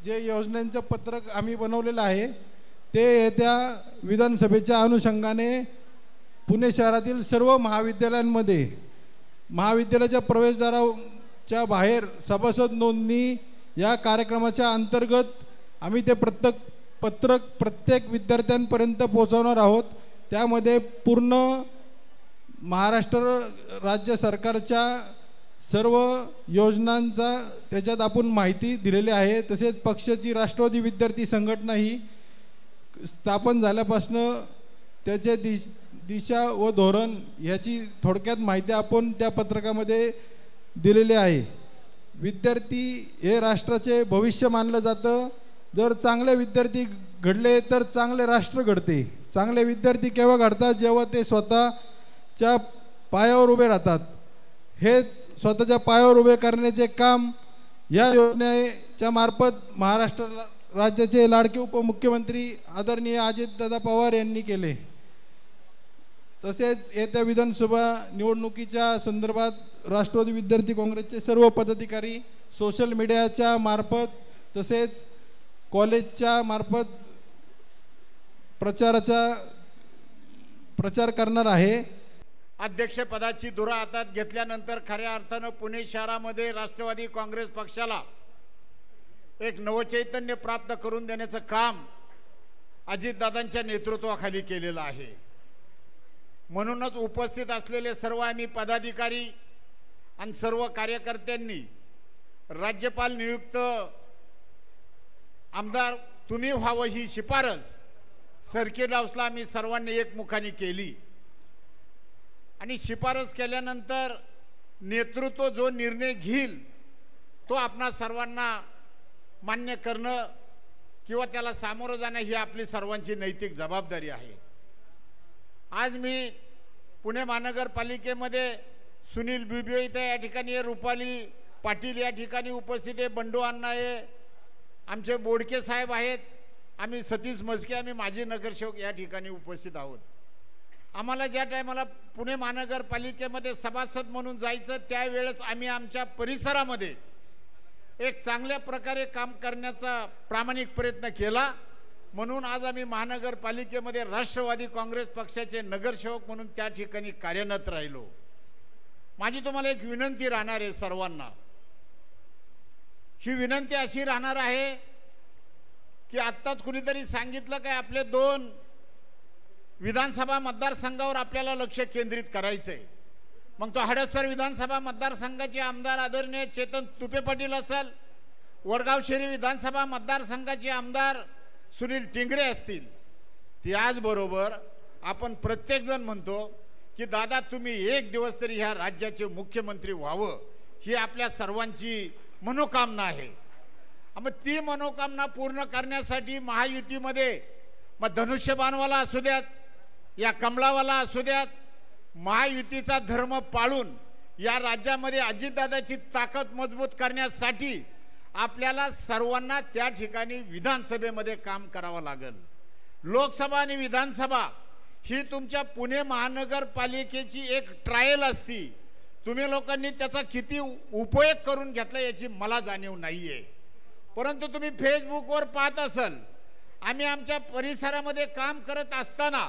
जे योजनांचं पत्रक आम्ही बनवलेलं आहे ते येत्या विधानसभेच्या अनुषंगाने पुणे शहरातील सर्व महाविद्यालयांमध्ये महाविद्यालयाच्या प्रवेशद्वाराच्या बाहेर सभासद नोंदणी या कार्यक्रमाच्या अंतर्गत आम्ही ते पत्रक विद्यार्थ्यांपर्यंत पोहोचवणार आहोत। त्यामध्ये पूर्ण महाराष्ट्र राज्य सरकारच्या सर्व योजनांचा त्याच्यात आपण माहिती दिलेली आहे। तसेच पक्षाची राष्ट्रवादी विद्यार्थी संघटना ही स्थापन झाल्यापासून त्याचे दिशा व धोरण याची थोडक्यात माहिती आपण त्या पत्रकामध्ये दिलेली आहे। विद्यार्थी हे राष्ट्राचे भविष्य मानलं जातं। जर चांगले विद्यार्थी घडले तर चांगले राष्ट्र घडते। चांगले विद्यार्थी केव्हा घडतात? जेव्हा ते स्वतःच्या पायावर उभे राहतात। हेच स्वतःच्या पायावर उभे करण्याचे काम या योजनेच्या मार्फत महाराष्ट्र राज्याचे लाडके उपमुख्यमंत्री आदरणीय अजितदादा पवार यांनी केले। तसेच येत्या विधानसभा निवडणुकीच्या संदर्भात राष्ट्रवादी विद्यार्थी काँग्रेसचे सर्व पदाधिकारी सोशल मीडियाच्या मार्फत तसेच कॉलेजच्या मार्फत प्रचार करणार आहे। अध्यक्षपदाची धुरा हातात घेतल्यानंतर खऱ्या अर्थानं पुणे शहरामध्ये राष्ट्रवादी काँग्रेस पक्षाला एक नवचैतन्य प्राप्त करून देण्याचं काम अजितदादांच्या नेतृत्वाखाली केलेलं आहे। म्हणूनच उपस्थित असलेले सर्व आम्ही पदाधिकारी आणि सर्व कार्यकर्त्यांनी राज्यपाल नियुक्त आमदार तुम्ही व्हावं ही शिफारस सर्किट हाऊसला आम्ही सर्वांनी एकमुखाने केली आणि शिफारस केल्यानंतर नेतृत्व जो निर्णय घेईल तो आपणा सर्वांना मान्य करणं किंवा त्याला सामोरं जाणं ही आपली सर्वांची नैतिक जबाबदारी आहे। आज मी पुणे महानगरपालिकेमध्ये सुनील बिबियो इथे या ठिकाणी, रुपाली पाटील या ठिकाणी उपस्थित आहे, बंडू अण्णा आहे, आमचे बोडके साहेब आहेत, आम्ही सतीश मस्के आम्ही माजी नगरसेवक या ठिकाणी उपस्थित आहोत। आम्हाला ज्या टायमाला पुणे महानगरपालिकेमध्ये सभासद म्हणून जायचं त्यावेळेस आम्ही आमच्या परिसरामध्ये एक चांगल्या प्रकारे काम करण्याचा प्रामाणिक प्रयत्न केला। म्हणून आज आम्ही महानगरपालिकेमध्ये राष्ट्रवादी काँग्रेस पक्षाचे नगरसेवक म्हणून त्या ठिकाणी कार्यरत राहिलो। माझी तुम्हाला एक विनंती राहणार आहे सर्वांना। ही विनंती अशी राहणार आहे की आत्ताच कुणीतरी सांगितलं काय आपले 2 विधानसभा मतदारसंघावर आपल्याला लक्ष केंद्रित करायचंय। मग तो हडपसर विधानसभा मतदारसंघाचे आमदार आदरणीय चेतन तुपे पाटील असेल, वडगाव शहरी विधानसभा मतदारसंघाचे आमदार सुनील टिंगरे असतील, त्याचबरोबर आपण प्रत्येक जण म्हणतो की दादा तुम्ही एक दिवस तरी ह्या राज्याचे मुख्यमंत्री व्हावं ही आपल्या सर्वांची मनोकामना आहे। मग ती मनोकामना पूर्ण करण्यासाठी महायुतीमध्ये मग धनुष्यबाणवाला असू द्यात या कमळावाला असू द्यात, महायुतीचा धर्म पाळून या राज्यामध्ये अजितदादाची ताकद मजबूत करण्यासाठी आपल्याला सर्वांना त्या ठिकाणी विधानसभेमध्ये काम करावं लागेल। लोकसभा आणि विधानसभा ही तुमच्या पुणे महानगरपालिकेची एक ट्रायल असती। तुम्ही लोकांनी त्याचा किती उपयोग करून घेतला याची मला जाणीव नाहीये। परंतु तुम्ही फेसबुकवर पाहत असाल, आम्ही आमच्या परिसरामध्ये काम करत असताना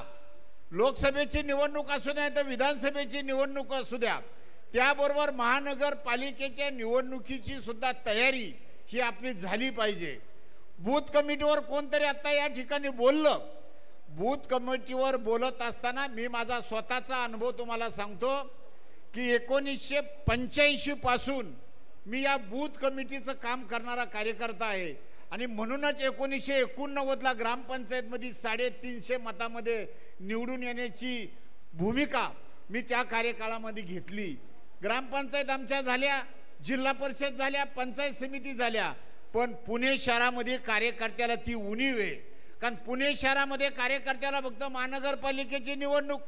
लोकसभेची निवडणूक असू द्या तर विधानसभेची निवडणूक असू द्या, त्याबरोबर महानगरपालिकेच्या निवडणुकीची सुद्धा तयारी ही आपली झाली पाहिजे। बूथ कमिटीवर कोणतरी आता या ठिकाणी बोललं, बूथ कमिटीवर बोलत असताना मी माझा स्वतःचा अनुभव तुम्हाला सांगतो की 1985 पासून मी या बूथ कमिटीचं काम करणारा कार्यकर्ता आहे आणि म्हणूनच 1989ला ग्रामपंचायतमध्ये 350 मतामध्ये निवडून येण्याची भूमिका मी त्या कार्यकाळामध्ये घेतली। ग्रामपंचायत आमच्या झाल्या, जिल्हा परिषद झाल्या, पंचायत समिती झाल्या, पण पुणे शहरामध्ये कार्यकर्त्याला ती उणीव आहे। कारण पुणे शहरामध्ये कार्यकर्त्याला फक्त महानगरपालिकेची निवडणूक,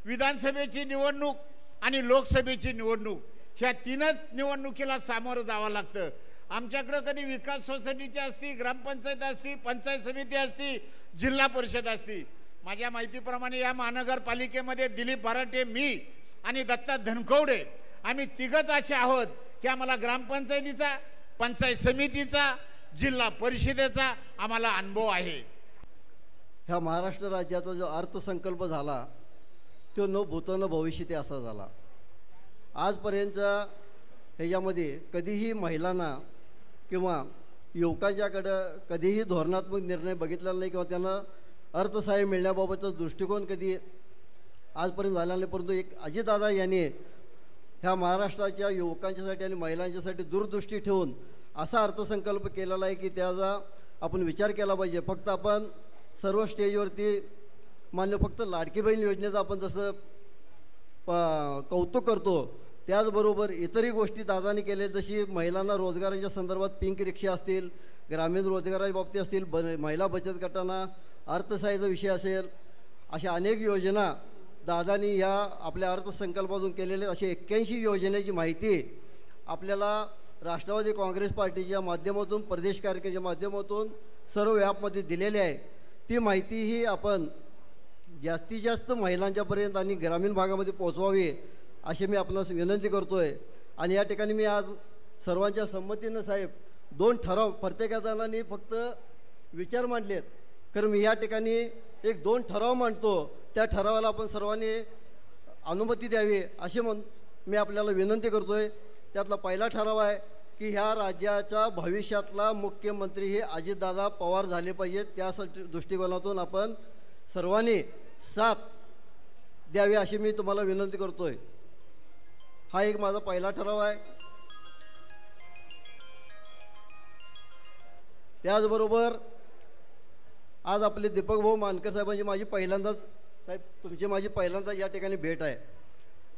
विधानसभेची निवडणूक आणि लोकसभेची निवडणूक ह्या 3च निवडणुकीला सामोरं जावं लागतं। आमच्याकडे कधी विकास सोसायटीची असती, ग्रामपंचायत असती, पंचायत समिती असती, जिल्हा परिषद असती। माझ्या माहितीप्रमाणे या महानगरपालिकेमध्ये दिलीप भराटे, मी आणि दत्ता धनकवडे आम्ही 3घच असे आहोत की आम्हाला ग्रामपंचायतीचा पंचायत समितीचा, जिल्हा परिषदेचा आम्हाला अनुभव आहे. ह्या महाराष्ट्र राज्याचा जो अर्थसंकल्प झाला तो न भूतो न भविष्यती असा झाला. आजपर्यंत ह्याच्यामध्ये कधीही महिलांना किंवा युवकांच्याकडं कधीही धोरणात्मक निर्णय बघितलेला नाही किंवा त्यांना अर्थसहाय्य मिळण्याबाबतचा दृष्टिकोन कधी आजपर्यंत झाला नाही. परंतु एक अजितदादा यांनी ह्या महाराष्ट्राच्या युवकांच्यासाठी आणि महिलांच्यासाठी दूरदृष्टी ठेवून असा अर्थसंकल्प केलेला आहे की त्याचा आपण विचार केला पाहिजे. फक्त आपण सर्व स्टेजवरती मान्य फक्त लाडकी बहीण योजनेचं आपण जसं कौतुक करतो त्याचबरोबर इतरही गोष्टी दादानी केल्या, जशी महिलांना रोजगाराच्या संदर्भात पिंक रिक्षा असतील, ग्रामीण रोजगाराच्या बाबतीत असतील, महिला बचत गटांना अर्थसहाय्याचा विषय असेल, अशा अनेक योजना दादानी ह्या आपल्या अर्थसंकल्पातून केलेल्या अशा 81 योजनेची माहिती आपल्याला राष्ट्रवादी काँग्रेस पार्टीच्या माध्यमातून, प्रदेश कार्यक्रमाच्या माध्यमातून सर्व ॲपमध्ये दिलेली आहे. ती माहितीही आपण जास्तीत जास्त महिलांच्यापर्यंत आणि ग्रामीण भागामध्ये पोहोचवावी अशी मी आपणास विनंती करतो आहे. आणि या ठिकाणी मी आज सर्वांच्या संमतीनं साहेब 2 ठराव प्रत्येकाजणांनी फक्त विचार मांडलेत, कारण मी या ठिकाणी एक 2 ठराव मांडतो, त्या ठरावाला आपण सर्वांनी अनुमती द्यावी अशी मी आपल्याला विनंती करतो आहे. त्यातला पहिला ठराव आहे की ह्या राज्याचा भविष्यातला मुख्यमंत्री हे अजितदादा पवार झाले पाहिजेत. त्यासाठी दृष्टिकोनातून आपण सर्वांनी साथ द्यावी अशी मी तुम्हाला विनंती करतो आहे. हा एक माझा पहिला ठराव आहे. त्याचबरोबर आज आपले दीपक भाऊ मानकर साहेबांची माझी पहिल्यांदाच साहेब तुमची माझी पहिल्यांदाच या ठिकाणी भेट आहे.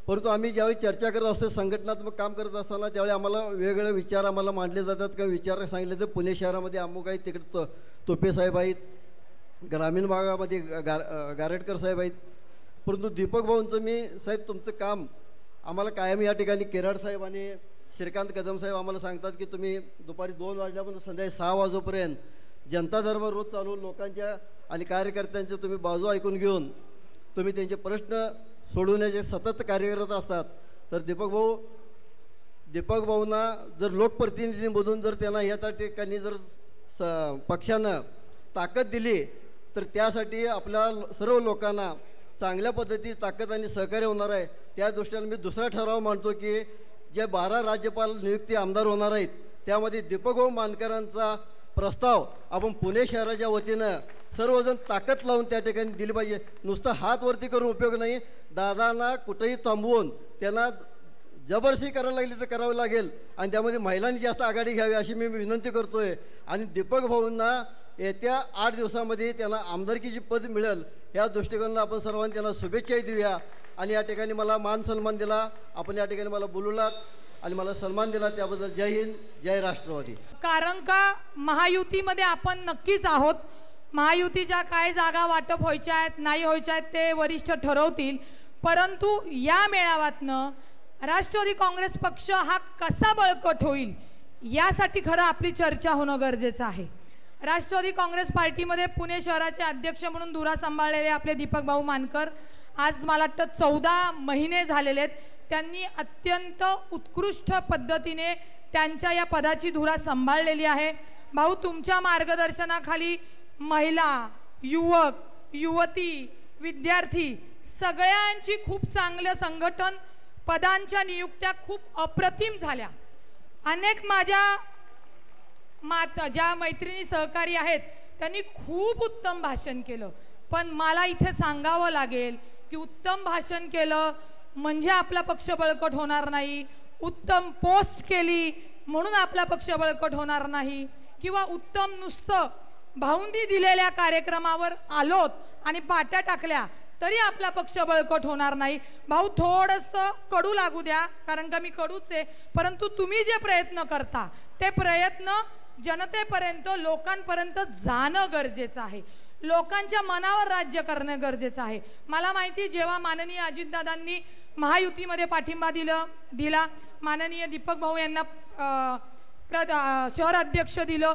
परंतु आम्ही ज्यावेळी चर्चा करत असतो, संघटनात्मक काम करत असताना त्यावेळी आम्हाला वेगवेगळे विचार आम्हाला मांडले जातात. किंवा विचार सांगितले तर पुणे शहरामध्ये अमुक आहेत, तिकडे तोपे साहेब आहेत, ग्रामीण भागामध्ये गारेटकर साहेब आहेत. परंतु दीपक भाऊंचं मी साहेब तुमचं काम आम्हाला कायम या ठिकाणी केराड साहेब आणि श्रीकांत कदम साहेब आम्हाला सांगतात की तुम्ही दुपारी 2 वाजल्यापासून संध्याकाळी 6 वाजेपर्यंत जनता धर्म रोज चालून लोकांच्या आणि कार्यकर्त्यांचे तुम्ही बाजू ऐकून घेऊन तुम्ही त्यांचे प्रश्न सोडवण्याचे सतत कार्य करत असतात. तर दीपक भाऊंना जर लोकप्रतिनिधीमधून जर त्यांना या ठिकाणी जर पक्षानं ताकद दिली तर त्यासाठी आपल्या सर्व लोकांना चांगल्या पद्धतीची ताकद आणि सहकार्य होणार आहे. त्या दृष्टीने मी दुसरा ठराव मांडतो की जे 12 राज्यपाल नियुक्ती आमदार होणार आहेत त्यामध्ये दीपक भाऊ मानकरांचा प्रस्ताव आपण पुणे शहराच्या वतीनं सर्वजण ताकद लावून त्या ठिकाणी दिली पाहिजे. नुसतं हात वरती करून उपयोग नाही, दादांना कुठेही थांबवून त्यांना जबरदस्ती करायला लागली तर करावं लागेल आणि त्यामध्ये महिलांनी जास्त आघाडी घ्यावी अशी मी विनंती करतोय. आणि दीपक भाऊंना येत्या 8 दिवसामध्ये त्यांना आमदारकीची पद मिळेल या दृष्टिकोनाला आपण सर्वांनी त्यांना शुभेच्छाही देऊया. आणि या ठिकाणी मला मान सन्मान दिला, आपण या ठिकाणी मला बोलवलात आणि मला सन्मान दिला त्याबद्दल जय हिंद, जय राष्ट्रवादी. कारण का महायुतीमध्ये आपण नक्कीच आहोत. महायुतीच्या काय जागा वाटप व्हायच्या आहेत नाही व्हायच्या आहेत ते वरिष्ठ ठरवतील. परंतु या मेळाव्यातनं राष्ट्रवादी काँग्रेस पक्ष हा कसा बळकट होईल यासाठी खरं आपली चर्चा होणं गरजेचं आहे. राष्ट्रवादी काँग्रेस पार्टीमध्ये पुणे शहराचे अध्यक्ष म्हणून धुरा सांभाळलेले आपले दीपक भाऊ मानकर आज मला वाटतं 14 महिने झालेले आहेत. त्यांनी अत्यंत उत्कृष्ट पद्धतीने त्यांच्या या पदाची धुरा सांभाळलेली आहे. भाऊ तुमच्या मार्गदर्शनाखाली महिला, युवक, युवती, विद्यार्थी सगळ्यांची खूप चांगलं संघटन, पदांच्या नियुक्त्या खूप अप्रतिम झाल्या. अनेक माझ्या ज्या मैत्रिणी सहकारी आहेत त्यांनी खूप उत्तम भाषण केलं. पण मला इथे सांगावं लागेल की उत्तम भाषण केलं म्हणजे आपला पक्ष बळकट होणार नाही, उत्तम पोस्ट केली म्हणून आपला पक्ष बळकट होणार नाही, किंवा उत्तम नुसतं भाऊंनी दिलेल्या कार्यक्रमावर आलोत आणि पाट्या टाकल्या तरी आपला पक्ष बळकट होणार नाही. भाऊ थोडंसं कडू लागू द्या कारण का मी कडूच आहे, परंतु तुम्ही जे प्रयत्न करता ते प्रयत्न जनतेपर्यंत लोकांपर्यंत जाणं गरजेचं आहे. लोकांच्या मनावर राज्य करणं गरजेचं आहे. मला माहिती जेव्हा माननीय अजितदादांनी महायुतीमध्ये पाठिंबा दिला माननीय दीपक भाऊ यांना शहर अध्यक्ष दिलं,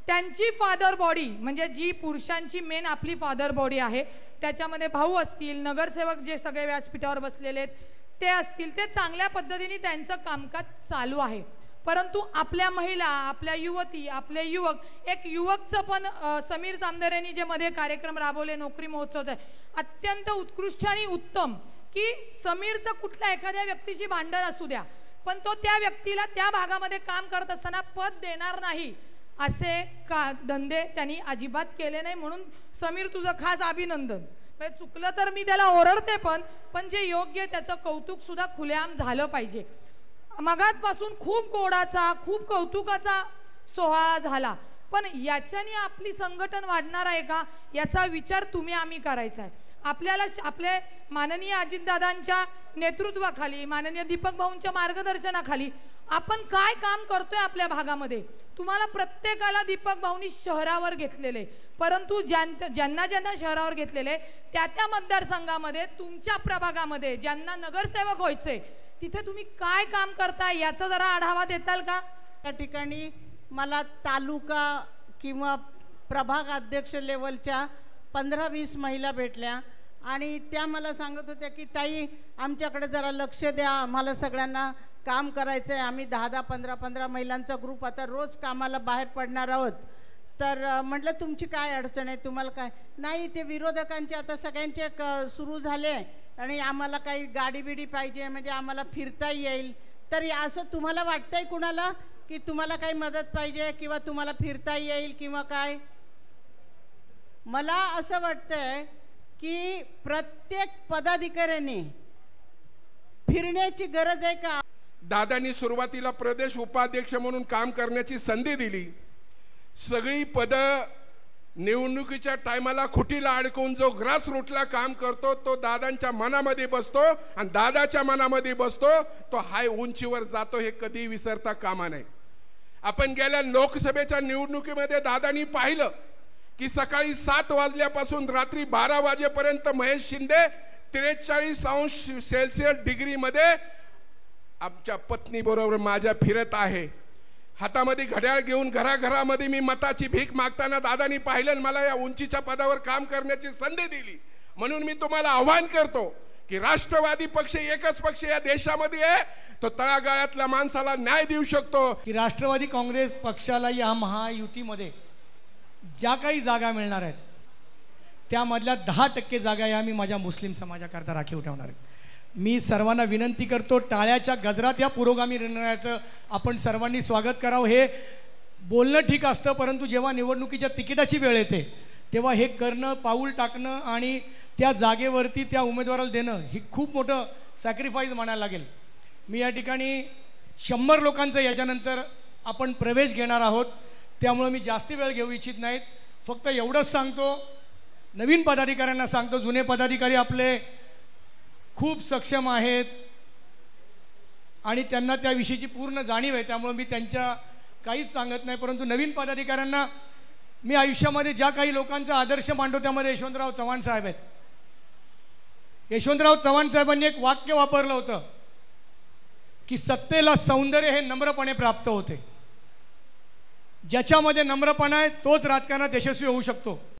त्यांची फादर बॉडी म्हणजे जी पुरुषांची मेन आपली फादर बॉडी आहे त्याच्यामध्ये भाऊ असतील, नगरसेवक जे सगळे व्यासपीठावर बसलेले आहेत ते असतील, ते चांगल्या पद्धतीने त्यांचं कामकाज चालू आहे. परंतु आपल्या महिला, आपल्या युवती, आपले युवक, एक युवकचं पण समीर चांदेरेंनी जे मध्ये कार्यक्रम राबवले नोकरी महोत्सवचा अत्यंत उत्कृष्ट आणि उत्तम, की समीरचं कुठल्या एखाद्या व्यक्तीशी भांडण असू द्या पण तो त्या व्यक्तीला त्या भागामध्ये काम करत असताना पद देणार नाही असे धंदे त्यांनी अजिबात केले नाही. म्हणून समीर तुझं खास अभिनंदन. चुकलं तर मी त्याला ओरडते पण जे योग्य त्याचं कौतुक सुद्धा खुलेआम झालं पाहिजे. मगातपासून खूप गोडाचा, खूप कौतुकाचा सोहळा झाला, पण याच्याने आपली संघटन वाढणार आहे का याचा विचार तुम्ही आम्ही करायचा आहे. आपल्याला आपले माननीय अजितदादांच्या नेतृत्वाखाली, माननीय दीपक भाऊंच्या मार्गदर्शनाखाली आपण काय काम करतोय आपल्या भागामध्ये. तुम्हाला प्रत्येकाला दीपक भाऊंनी शहरावर घेतलेले, परंतु ज्यांना शहरावर घेतलेले त्या मतदारसंघामध्ये तुमच्या प्रभागामध्ये ज्यांना नगरसेवक व्हायचे तिथे तुम्ही काय काम करताय याचा जरा आढावा देताल का? त्या ठिकाणी मला तालुका किंवा प्रभाग अध्यक्ष लेवलच्या 15-20 महिला भेटल्या आणि त्या मला सांगत होत्या की ताई आमच्याकडे जरा लक्ष द्या, आम्हाला सगळ्यांना काम करायचं आहे. आम्ही 10-10, 15-15 महिलांचा ग्रुप आता रोज कामाला बाहेर पडणार आहोत. तर म्हटलं तुमची काय अडचण आहे, तुम्हाला काय नाही. ते विरोधकांचे आता सगळ्यांचे सुरू झाले आणि आम्हाला काही गाडी बिडी पाहिजे म्हणजे आम्हाला फिरता येईल. तर असं तुम्हाला वाटतंय कुणाला की तुम्हाला काही मदत पाहिजे किंवा तुम्हाला फिरता येईल किंवा काय? मला असं वाटतंय की प्रत्येक पदाधिकाऱ्यांनी फिरण्याची गरज आहे का? दादांनी सुरुवातीला प्रदेश उपाध्यक्ष म्हणून काम करण्याची संधी दिली. सगळी पदं निवडणुकीच्या टायमाला खुटीला अडकून जो ग्रास रूटला काम करतो तो दादांच्या मनामध्ये बसतो आणि दादाच्या मनामध्ये बसतो तो हाय उंचीवर जातो, हे कधी विसरता कामा नये. आपण गेल्या लोकसभेच्या निवडणुकीमध्ये दादांनी पाहिलं की सकाळी 7 वाजल्यापासून रात्री 12 वाजेपर्यंत महेश शिंदे 43° डिग्रीमध्ये आमच्या पत्नी बरोबर माझ्या फिरत आहे. हातामध्ये घड्याळ घेऊन घराघरामध्ये मी मताची भीक मागताना दादांनी पाहिलं, मला या उंचीच्या पदावर काम करण्याची संधी दिली. म्हणून मी तुम्हाला आव्हान करतो की राष्ट्रवादी पक्ष एकच पक्ष या देशामध्ये आहे, तो तळागाळातल्या माणसाला न्याय देऊ शकतो. की राष्ट्रवादी काँग्रेस पक्षाला या महायुतीमध्ये ज्या काही जागा मिळणार आहेत त्यामधल्या 10% जागा या मी माझ्या मुस्लिम समाजाकरता राखीव ठेवणार आहे. मी सर्वांना विनंती करतो, टाळ्याच्या गजरात या पुरोगामी निर्णयाचं आपण सर्वांनी स्वागत करावं. हे बोलणं ठीक असतं, परंतु जेव्हा निवडणुकीच्या तिकिटाची वेळ येते तेव्हा हे करणं, पाऊल टाकणं आणि त्या जागेवरती त्या उमेदवाराला देणं ही खूप मोठं सॅक्रिफाईस म्हणायला लागेल. मी या ठिकाणी 100 लोकांचा याच्यानंतर आपण प्रवेश घेणार आहोत, त्यामुळे मी जास्ती वेळ घेऊ इच्छित नाहीत. फक्त एवढंच सांगतो, नवीन पदाधिकाऱ्यांना सांगतो, जुने पदाधिकारी आपले खूप सक्षम आहेत आणि त्यांना त्याविषयीची पूर्ण जाणीव आहे, त्यामुळे मी त्यांच्या काहीच सांगत नाही. परंतु नवीन पदाधिकाऱ्यांना मी आयुष्यामध्ये ज्या काही लोकांचा आदर्श मांडतो त्यामध्ये यशवंतराव चव्हाण साहेब आहेत. यशवंतराव चव्हाण साहेबांनी एक वाक्य वापरलं होतं की सत्तेला सौंदर्य हे नम्रपणे प्राप्त होते. ज्याच्यामध्ये नम्रपणा आहे तोच राजकारणात यशस्वी होऊ शकतो.